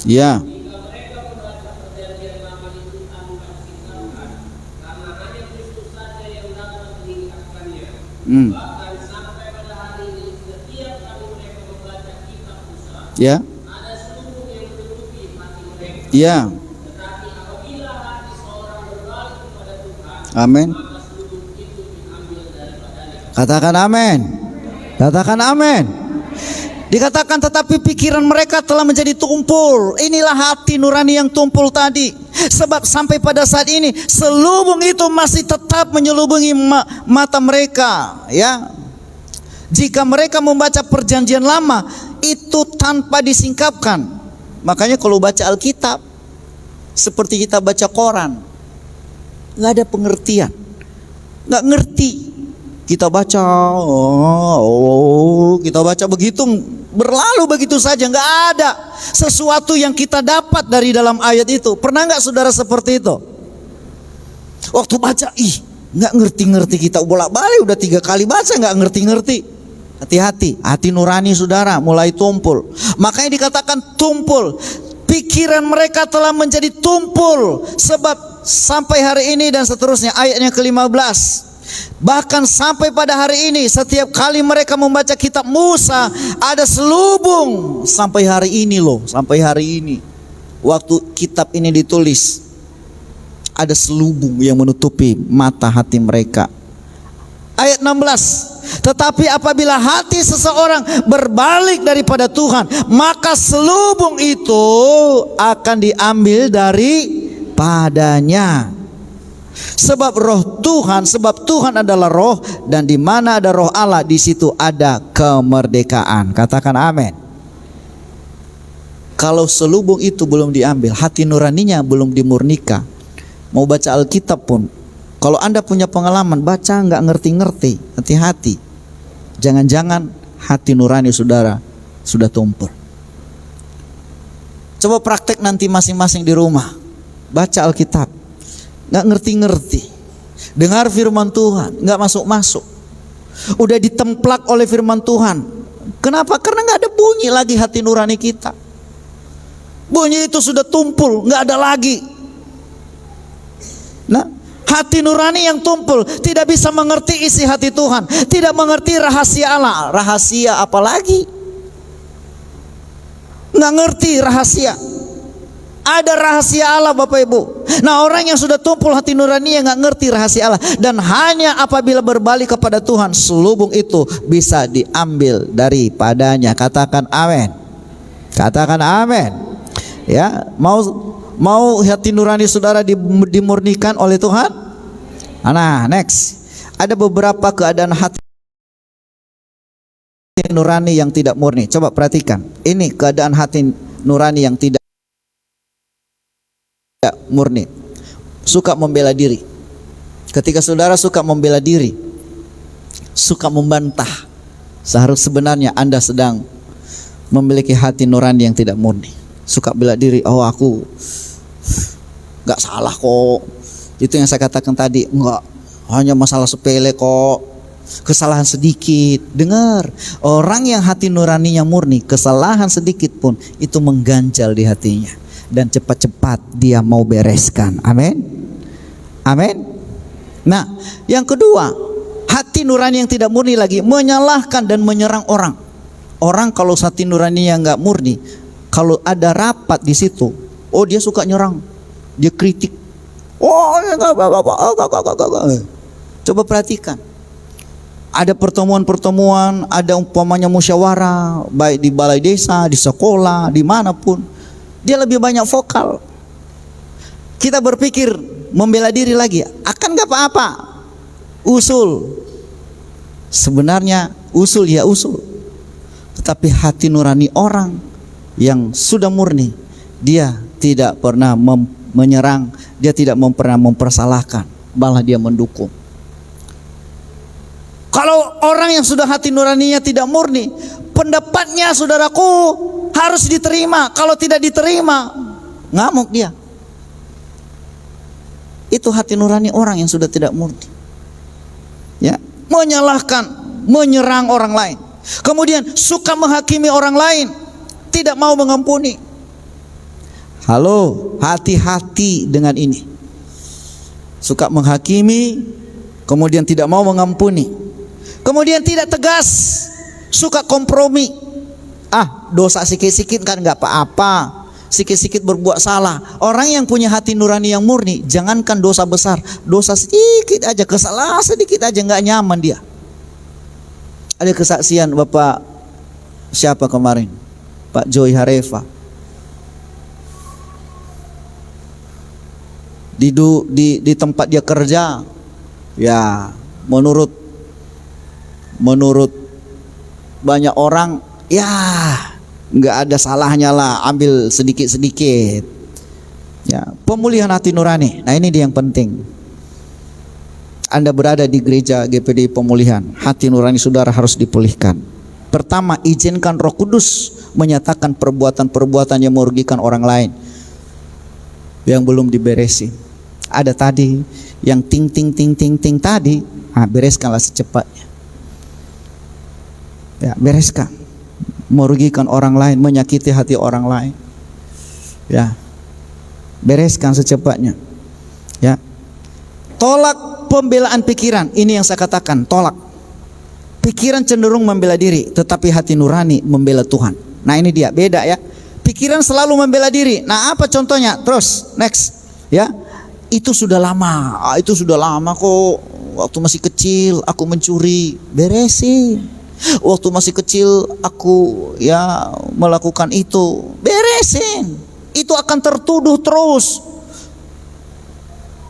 Ya. Ya. Ya. Amin. Katakan amin. Katakan amin. Dikatakan tetapi pikiran mereka telah menjadi tumpul. Inilah hati nurani yang tumpul tadi. Sebab sampai pada saat ini selubung itu masih tetap menyelubungi mata mereka, ya. Jika mereka membaca perjanjian lama itu tanpa disingkapkan. Makanya kalau baca Alkitab, Seperti kita baca koran, nggak ada pengertian, nggak ngerti. Kita baca, kita baca begitu, berlalu begitu saja, nggak ada sesuatu yang kita dapat dari dalam ayat itu. Pernah nggak saudara seperti itu? Waktu baca, nggak ngerti-ngerti, kita bolak-balik udah 3 kali baca nggak ngerti-ngerti. Hati-hati, hati nurani saudara mulai tumpul. Makanya dikatakan tumpul. Pikiran mereka telah menjadi tumpul, sebab sampai hari ini dan seterusnya. Ayatnya ke-15. Bahkan sampai pada hari ini, setiap kali mereka membaca kitab Musa, ada selubung. Sampai hari ini loh, sampai hari ini, waktu kitab ini ditulis, ada selubung yang menutupi mata hati mereka. Ayat 16. Tetapi apabila hati seseorang berbalik daripada Tuhan, maka selubung itu akan diambil daripadanya. Sebab Tuhan adalah roh, dan di mana ada roh Allah, di situ ada kemerdekaan. Katakan amin. Kalau selubung itu belum diambil, hati nuraninya belum dimurnikan, mau baca Alkitab pun, kalau Anda punya pengalaman baca nggak ngerti-ngerti, hati-hati. Jangan-jangan hati nurani saudara sudah tumpul. Coba praktek nanti masing-masing di rumah. Baca Alkitab, nggak ngerti-ngerti. Dengar firman Tuhan, nggak masuk-masuk. Udah ditemplak oleh firman Tuhan. Kenapa? Karena nggak ada bunyi lagi hati nurani kita. Bunyi itu sudah tumpul, nggak ada lagi. Nah, hati nurani yang tumpul tidak bisa mengerti isi hati Tuhan, tidak mengerti rahasia Allah. Rahasia apa lagi? Nggak ngerti rahasia. Ada rahasia Allah Bapak Ibu. Nah, orang yang sudah tumpul hati nurani yang nggak ngerti rahasia Allah, dan hanya apabila berbalik kepada Tuhan, selubung itu bisa diambil daripadanya. Katakan amin. Katakan amin. Ya, mau hati nurani saudara dimurnikan oleh Tuhan? Nah, next. Ada beberapa keadaan hati nurani yang tidak murni. Coba perhatikan. Ini keadaan hati nurani yang tidak murni. Suka membela diri. Ketika saudara suka membela diri, suka membantah, sebenarnya Anda sedang memiliki hati nurani yang tidak murni. Suka bela diri, oh aku nggak salah kok. Itu yang saya katakan tadi, enggak, hanya masalah sepele kok, kesalahan sedikit. Dengar, orang yang hati nuraninya murni, kesalahan sedikit pun itu mengganjal di hatinya, dan cepat-cepat dia mau bereskan. Amin. Amin. Nah, yang kedua, hati nurani yang tidak murni lagi menyalahkan dan menyerang orang. Orang kalau hati nuraninya nggak murni, kalau ada rapat di situ, oh dia suka nyerang, dia kritik. Coba perhatikan. Ada pertemuan-pertemuan, ada umpamanya musyawarah, baik di balai desa, di sekolah, dimanapun, dia lebih banyak vokal. Kita berpikir membela diri lagi, akan gak apa-apa, usul. Sebenarnya usul ya usul, tetapi hati nurani orang yang sudah murni, dia tidak pernah menyerang, dia tidak pernah mempersalahkan, malah dia mendukung. Kalau orang yang sudah hati nuraninya tidak murni, pendapatnya saudaraku harus diterima. Kalau tidak diterima, ngamuk dia. Itu hati nurani orang yang sudah tidak murni. Ya, menyalahkan, menyerang orang lain. Kemudian suka menghakimi orang lain, tidak mau mengampuni. Halo, hati-hati dengan ini. Suka menghakimi, kemudian tidak mau mengampuni. Kemudian tidak tegas, suka kompromi. Dosa sikit-sikit kan gak apa-apa, sikit-sikit berbuat salah. Orang yang punya hati nurani yang murni, jangankan dosa besar, dosa sedikit aja, kesalahan sedikit aja gak nyaman dia. Ada kesaksian Bapak siapa kemarin, Pak Joy Harefa. Di tempat dia kerja, ya menurut banyak orang, ya nggak ada salahnya lah, ambil sedikit-sedikit. Ya, pemulihan hati nurani. Nah, ini dia yang penting. Anda berada di gereja GPD pemulihan, hati nurani saudara harus dipulihkan. Pertama, izinkan Roh Kudus menyatakan perbuatan-perbuatan yang merugikan orang lain yang belum diberesi. Ada tadi yang ting tadi, bereskanlah secepatnya. Ya, bereskan. Merugikan orang lain, menyakiti hati orang lain. Ya. Bereskan secepatnya. Ya. Tolak pembelaan pikiran. Ini yang saya katakan, tolak. Pikiran cenderung membela diri, tetapi hati nurani membela Tuhan. Nah, ini dia, beda ya. Pikiran selalu membela diri. Nah, apa contohnya? Terus, next. Ya. Itu sudah lama kok. Waktu masih kecil aku mencuri, beresin. Waktu masih kecil aku melakukan itu, beresin. Itu akan tertuduh terus.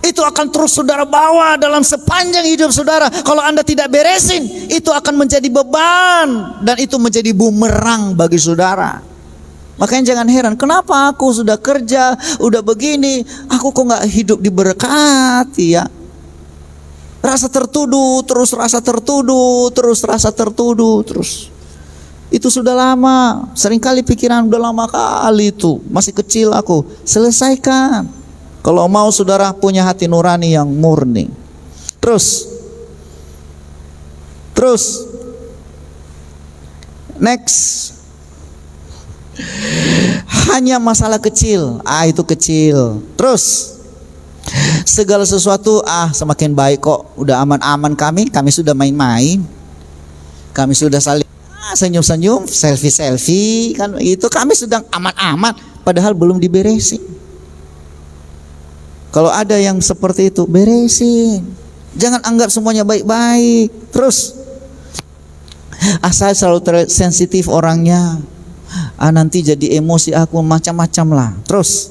Itu akan terus saudara bawa dalam sepanjang hidup saudara. Kalau Anda tidak beresin, itu akan menjadi beban dan itu menjadi bumerang bagi saudara. Makanya jangan heran, kenapa aku sudah kerja, udah begini, aku kok nggak hidup diberkati ya? Rasa tertuduh, terus rasa tertuduh, terus. Itu sudah lama, seringkali pikiran udah lama kali itu, masih kecil aku, selesaikan. Kalau mau saudara punya hati nurani yang murni. Terus next. Hanya masalah kecil, itu kecil. Terus segala sesuatu semakin baik kok, udah aman-aman kami sudah main-main. Kami sudah saling senyum-senyum, selfie kan itu, kami sedang aman-aman padahal belum diberesin. Kalau ada yang seperti itu, beresin. Jangan anggap semuanya baik-baik. Terus saya selalu sensitif orangnya. Nanti jadi emosi aku macam-macam lah. Terus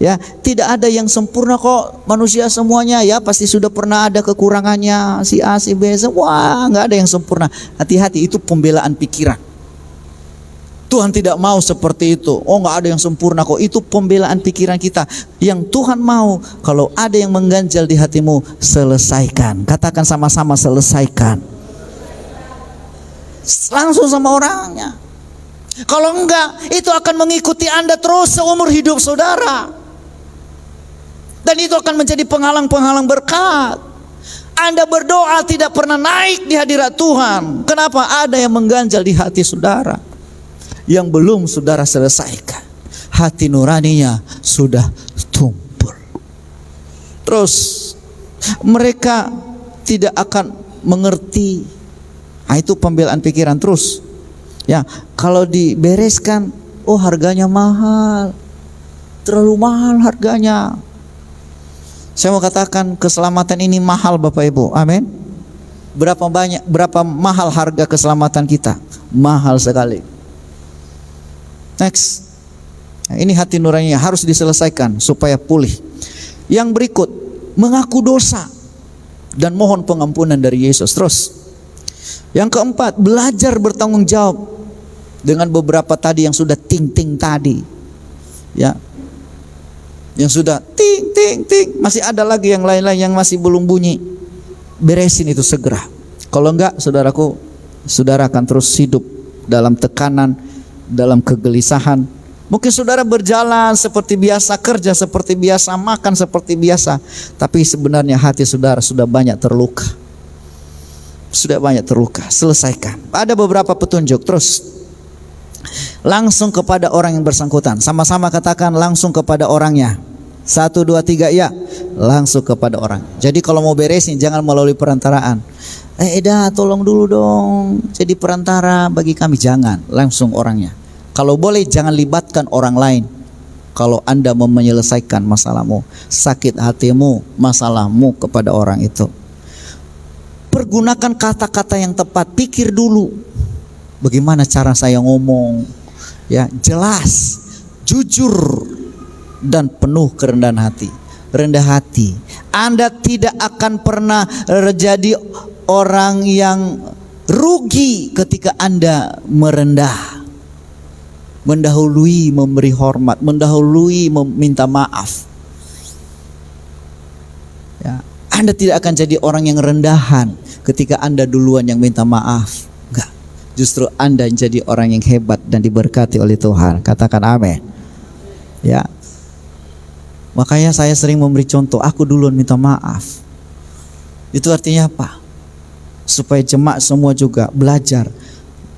ya, tidak ada yang sempurna kok, manusia semuanya ya pasti sudah pernah ada kekurangannya, si A, si B, wah nggak ada yang sempurna. Hati-hati, itu pembelaan pikiran. Tuhan tidak mau seperti itu. Oh, nggak ada yang sempurna kok, itu pembelaan pikiran kita. Yang Tuhan mau, kalau ada yang mengganjal di hatimu, selesaikan. Katakan sama-sama, selesaikan. Langsung sama orangnya. Kalau enggak, itu akan mengikuti Anda terus seumur hidup saudara. Dan itu akan menjadi penghalang-penghalang berkat. Anda berdoa tidak pernah naik di hadirat Tuhan. Kenapa? Ada yang mengganjal di hati saudara yang belum saudara selesaikan. Hati nuraninya sudah tumpul. Terus mereka tidak akan mengerti. Itu pembelaan pikiran terus. Ya, kalau dibereskan, harganya mahal, terlalu mahal harganya. Saya mau katakan keselamatan ini mahal Bapak Ibu, amin. Berapa mahal harga keselamatan kita? Mahal sekali. Next, ini hati nuraninya harus diselesaikan supaya pulih. Yang berikut, mengaku dosa dan mohon pengampunan dari Yesus. Terus, yang keempat, belajar bertanggung jawab dengan beberapa tadi yang sudah ting tadi, ya, yang sudah ting, masih ada lagi yang lain-lain yang masih belum bunyi. Beresin itu segera. Kalau enggak, saudara akan terus hidup dalam tekanan, dalam kegelisahan. Mungkin saudara berjalan seperti biasa, kerja seperti biasa, makan seperti biasa, tapi sebenarnya hati saudara sudah banyak terluka. Selesaikan. Ada beberapa petunjuk. Terus langsung kepada orang yang bersangkutan. Sama-sama katakan, langsung kepada orangnya. 1, 2, 3, ya. Langsung kepada orang. Jadi kalau mau beresin jangan melalui perantaraan. Tolong dulu dong, jadi perantara bagi kami. Jangan, langsung orangnya. Kalau boleh jangan libatkan orang lain. Kalau Anda mau menyelesaikan masalahmu, sakit hatimu, masalahmu kepada orang itu. Pergunakan kata-kata yang tepat. Pikir dulu, bagaimana cara saya ngomong, ya, jelas, jujur, dan penuh kerendahan hati. Rendah hati. Anda tidak akan pernah menjadi orang yang rugi ketika Anda merendah. mendahului memberi hormat, mendahului meminta maaf. Ya, Anda tidak akan jadi orang yang rendahan ketika Anda duluan yang minta maaf. Enggak. Justru Anda jadi orang yang hebat dan diberkati oleh Tuhan. Katakan amin. Ya. Makanya saya sering memberi contoh, aku duluan minta maaf. Itu artinya apa? Supaya jemaat semua juga belajar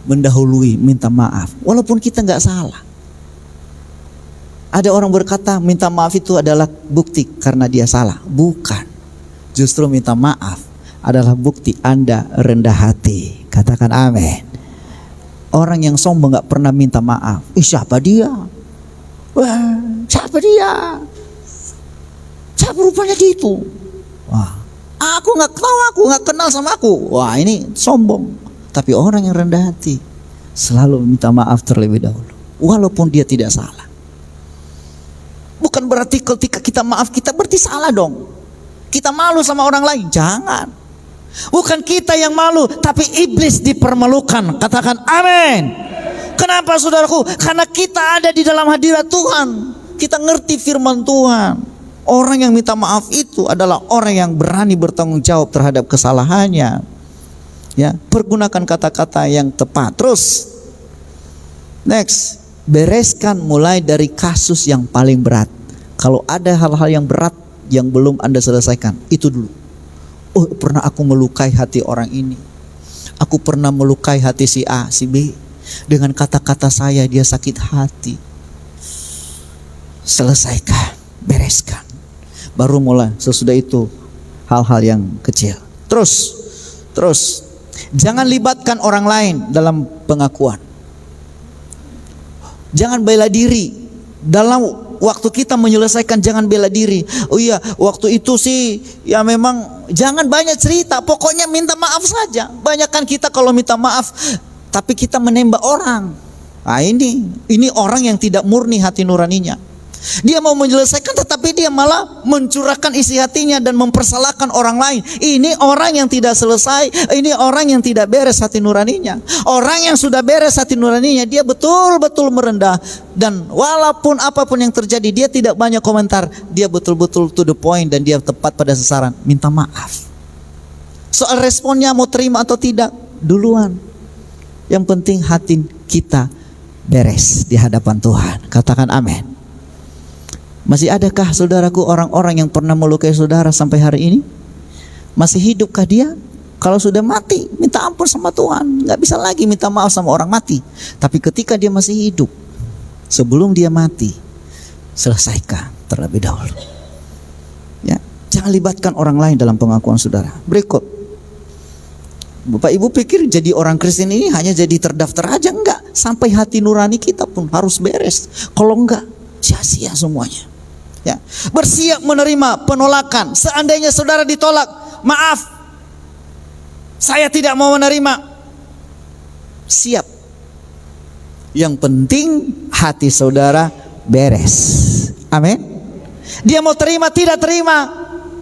mendahului minta maaf, walaupun kita nggak salah. Ada orang berkata minta maaf itu adalah bukti karena dia salah. Bukan. Justru minta maaf adalah bukti Anda rendah hati. Katakan amin. Orang yang sombong nggak pernah minta maaf. Siapa dia? Wah, siapa dia? Siapa rupanya gitu? Wah, aku nggak tahu, aku nggak kenal sama aku. Wah, ini sombong. Tapi orang yang rendah hati selalu minta maaf terlebih dahulu, walaupun dia tidak salah. Bukan berarti ketika kita maaf kita berarti salah dong. Kita malu sama orang lain, jangan. Bukan kita yang malu, tapi iblis dipermalukan. Katakan amin. Kenapa saudaraku? Karena kita ada di dalam hadirat Tuhan. Kita ngerti firman Tuhan. Orang yang minta maaf itu adalah orang yang berani bertanggung jawab terhadap kesalahannya. Ya, pergunakan kata-kata yang tepat. Terus, next, bereskan mulai dari kasus yang paling berat. Kalau ada hal-hal yang berat yang belum Anda selesaikan, itu dulu. Oh, pernah aku melukai hati orang ini. Aku pernah melukai hati si A, si B. Dengan kata-kata saya dia sakit hati. Selesaikan, bereskan. Baru mulai sesudah itu hal-hal yang kecil. Terus. Jangan libatkan orang lain dalam pengakuan. Jangan bela diri. Dalam waktu kita menyelesaikan, jangan bela diri. Oh iya, waktu itu sih ya memang, jangan banyak cerita. Pokoknya minta maaf saja. Banyakkan kita kalau minta maaf tapi kita menembak orang. Nah, ini orang yang tidak murni hati nuraninya. Dia mau menyelesaikan tetapi dia malah mencurahkan isi hatinya dan mempersalahkan orang lain. Ini orang yang tidak selesai, ini orang yang tidak beres hati nuraninya. Orang yang sudah beres hati nuraninya, dia betul-betul merendah. Dan walaupun apapun yang terjadi, dia tidak banyak komentar. Dia betul-betul to the point dan dia tepat pada sasaran. Minta maaf. Soal responnya mau terima atau tidak, duluan. Yang penting hati kita beres di hadapan Tuhan. Katakan amin. Masih adakah saudaraku orang-orang yang pernah melukai saudara sampai hari ini? Masih hidupkah dia? Kalau sudah mati, minta ampun sama Tuhan. Gak bisa lagi minta maaf sama orang mati. Tapi ketika dia masih hidup, sebelum dia mati, selesaikan terlebih dahulu. Ya, jangan libatkan orang lain dalam pengakuan saudara. Berikut, Bapak Ibu pikir jadi orang Kristen ini hanya jadi terdaftar aja? Enggak. Sampai hati nurani kita pun harus beres. Kalau enggak, sia-sia semuanya. Ya, bersiap menerima penolakan. Seandainya saudara ditolak, maaf, saya tidak mau menerima. Siap. Yang penting hati saudara beres. Amin. Dia mau terima tidak terima,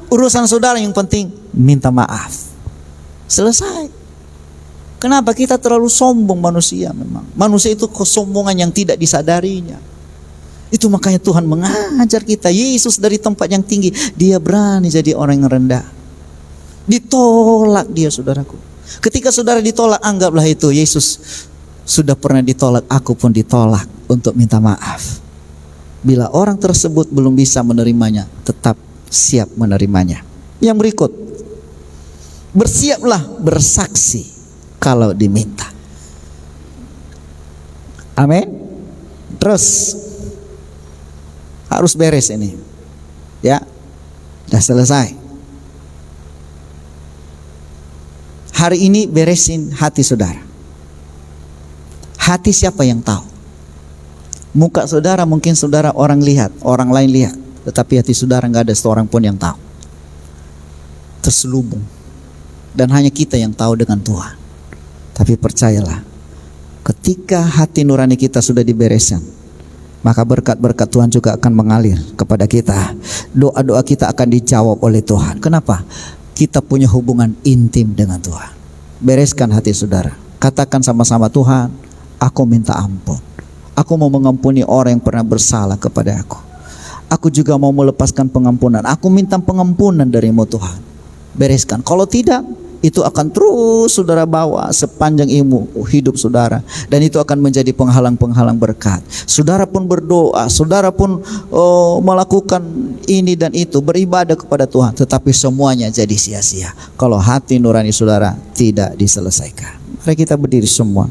urusan saudara. Yang penting minta maaf. Selesai. Kenapa kita terlalu sombong manusia? Memang manusia itu kesombongan yang tidak disadarinya. Itu makanya Tuhan mengajar kita. Yesus dari tempat yang tinggi, dia berani jadi orang yang rendah. Ditolak dia, saudaraku. Ketika saudara ditolak, anggaplah itu Yesus sudah pernah ditolak. Aku pun ditolak untuk minta maaf. Bila orang tersebut belum bisa menerimanya, tetap siap menerimanya. Yang berikut, bersiaplah bersaksi kalau diminta. Amin. Terus harus beres ini. Ya. Sudah selesai. Hari ini beresin hati saudara. Hati siapa yang tahu? Muka saudara mungkin saudara orang lihat, orang lain lihat, tetapi hati saudara nggak ada seorang pun yang tahu. Terselubung. Dan hanya kita yang tahu dengan Tuhan. Tapi percayalah, ketika hati nurani kita sudah dibereskan, maka berkat-berkat Tuhan juga akan mengalir kepada kita. Doa-doa kita akan dijawab oleh Tuhan. Kenapa? Kita punya hubungan intim dengan Tuhan. Bereskan hati saudara. Katakan sama-sama, Tuhan, aku minta ampun. Aku mau mengampuni orang yang pernah bersalah kepada aku. Aku juga mau melepaskan pengampunan. Aku minta pengampunan darimu Tuhan. Bereskan. Kalau tidak, itu akan terus saudara bawa sepanjang hidup saudara. Dan itu akan menjadi penghalang-penghalang berkat. Saudara pun berdoa, saudara pun melakukan ini dan itu, beribadah kepada Tuhan. Tetapi semuanya jadi sia-sia kalau hati nurani saudara tidak diselesaikan. Mari kita berdiri semua.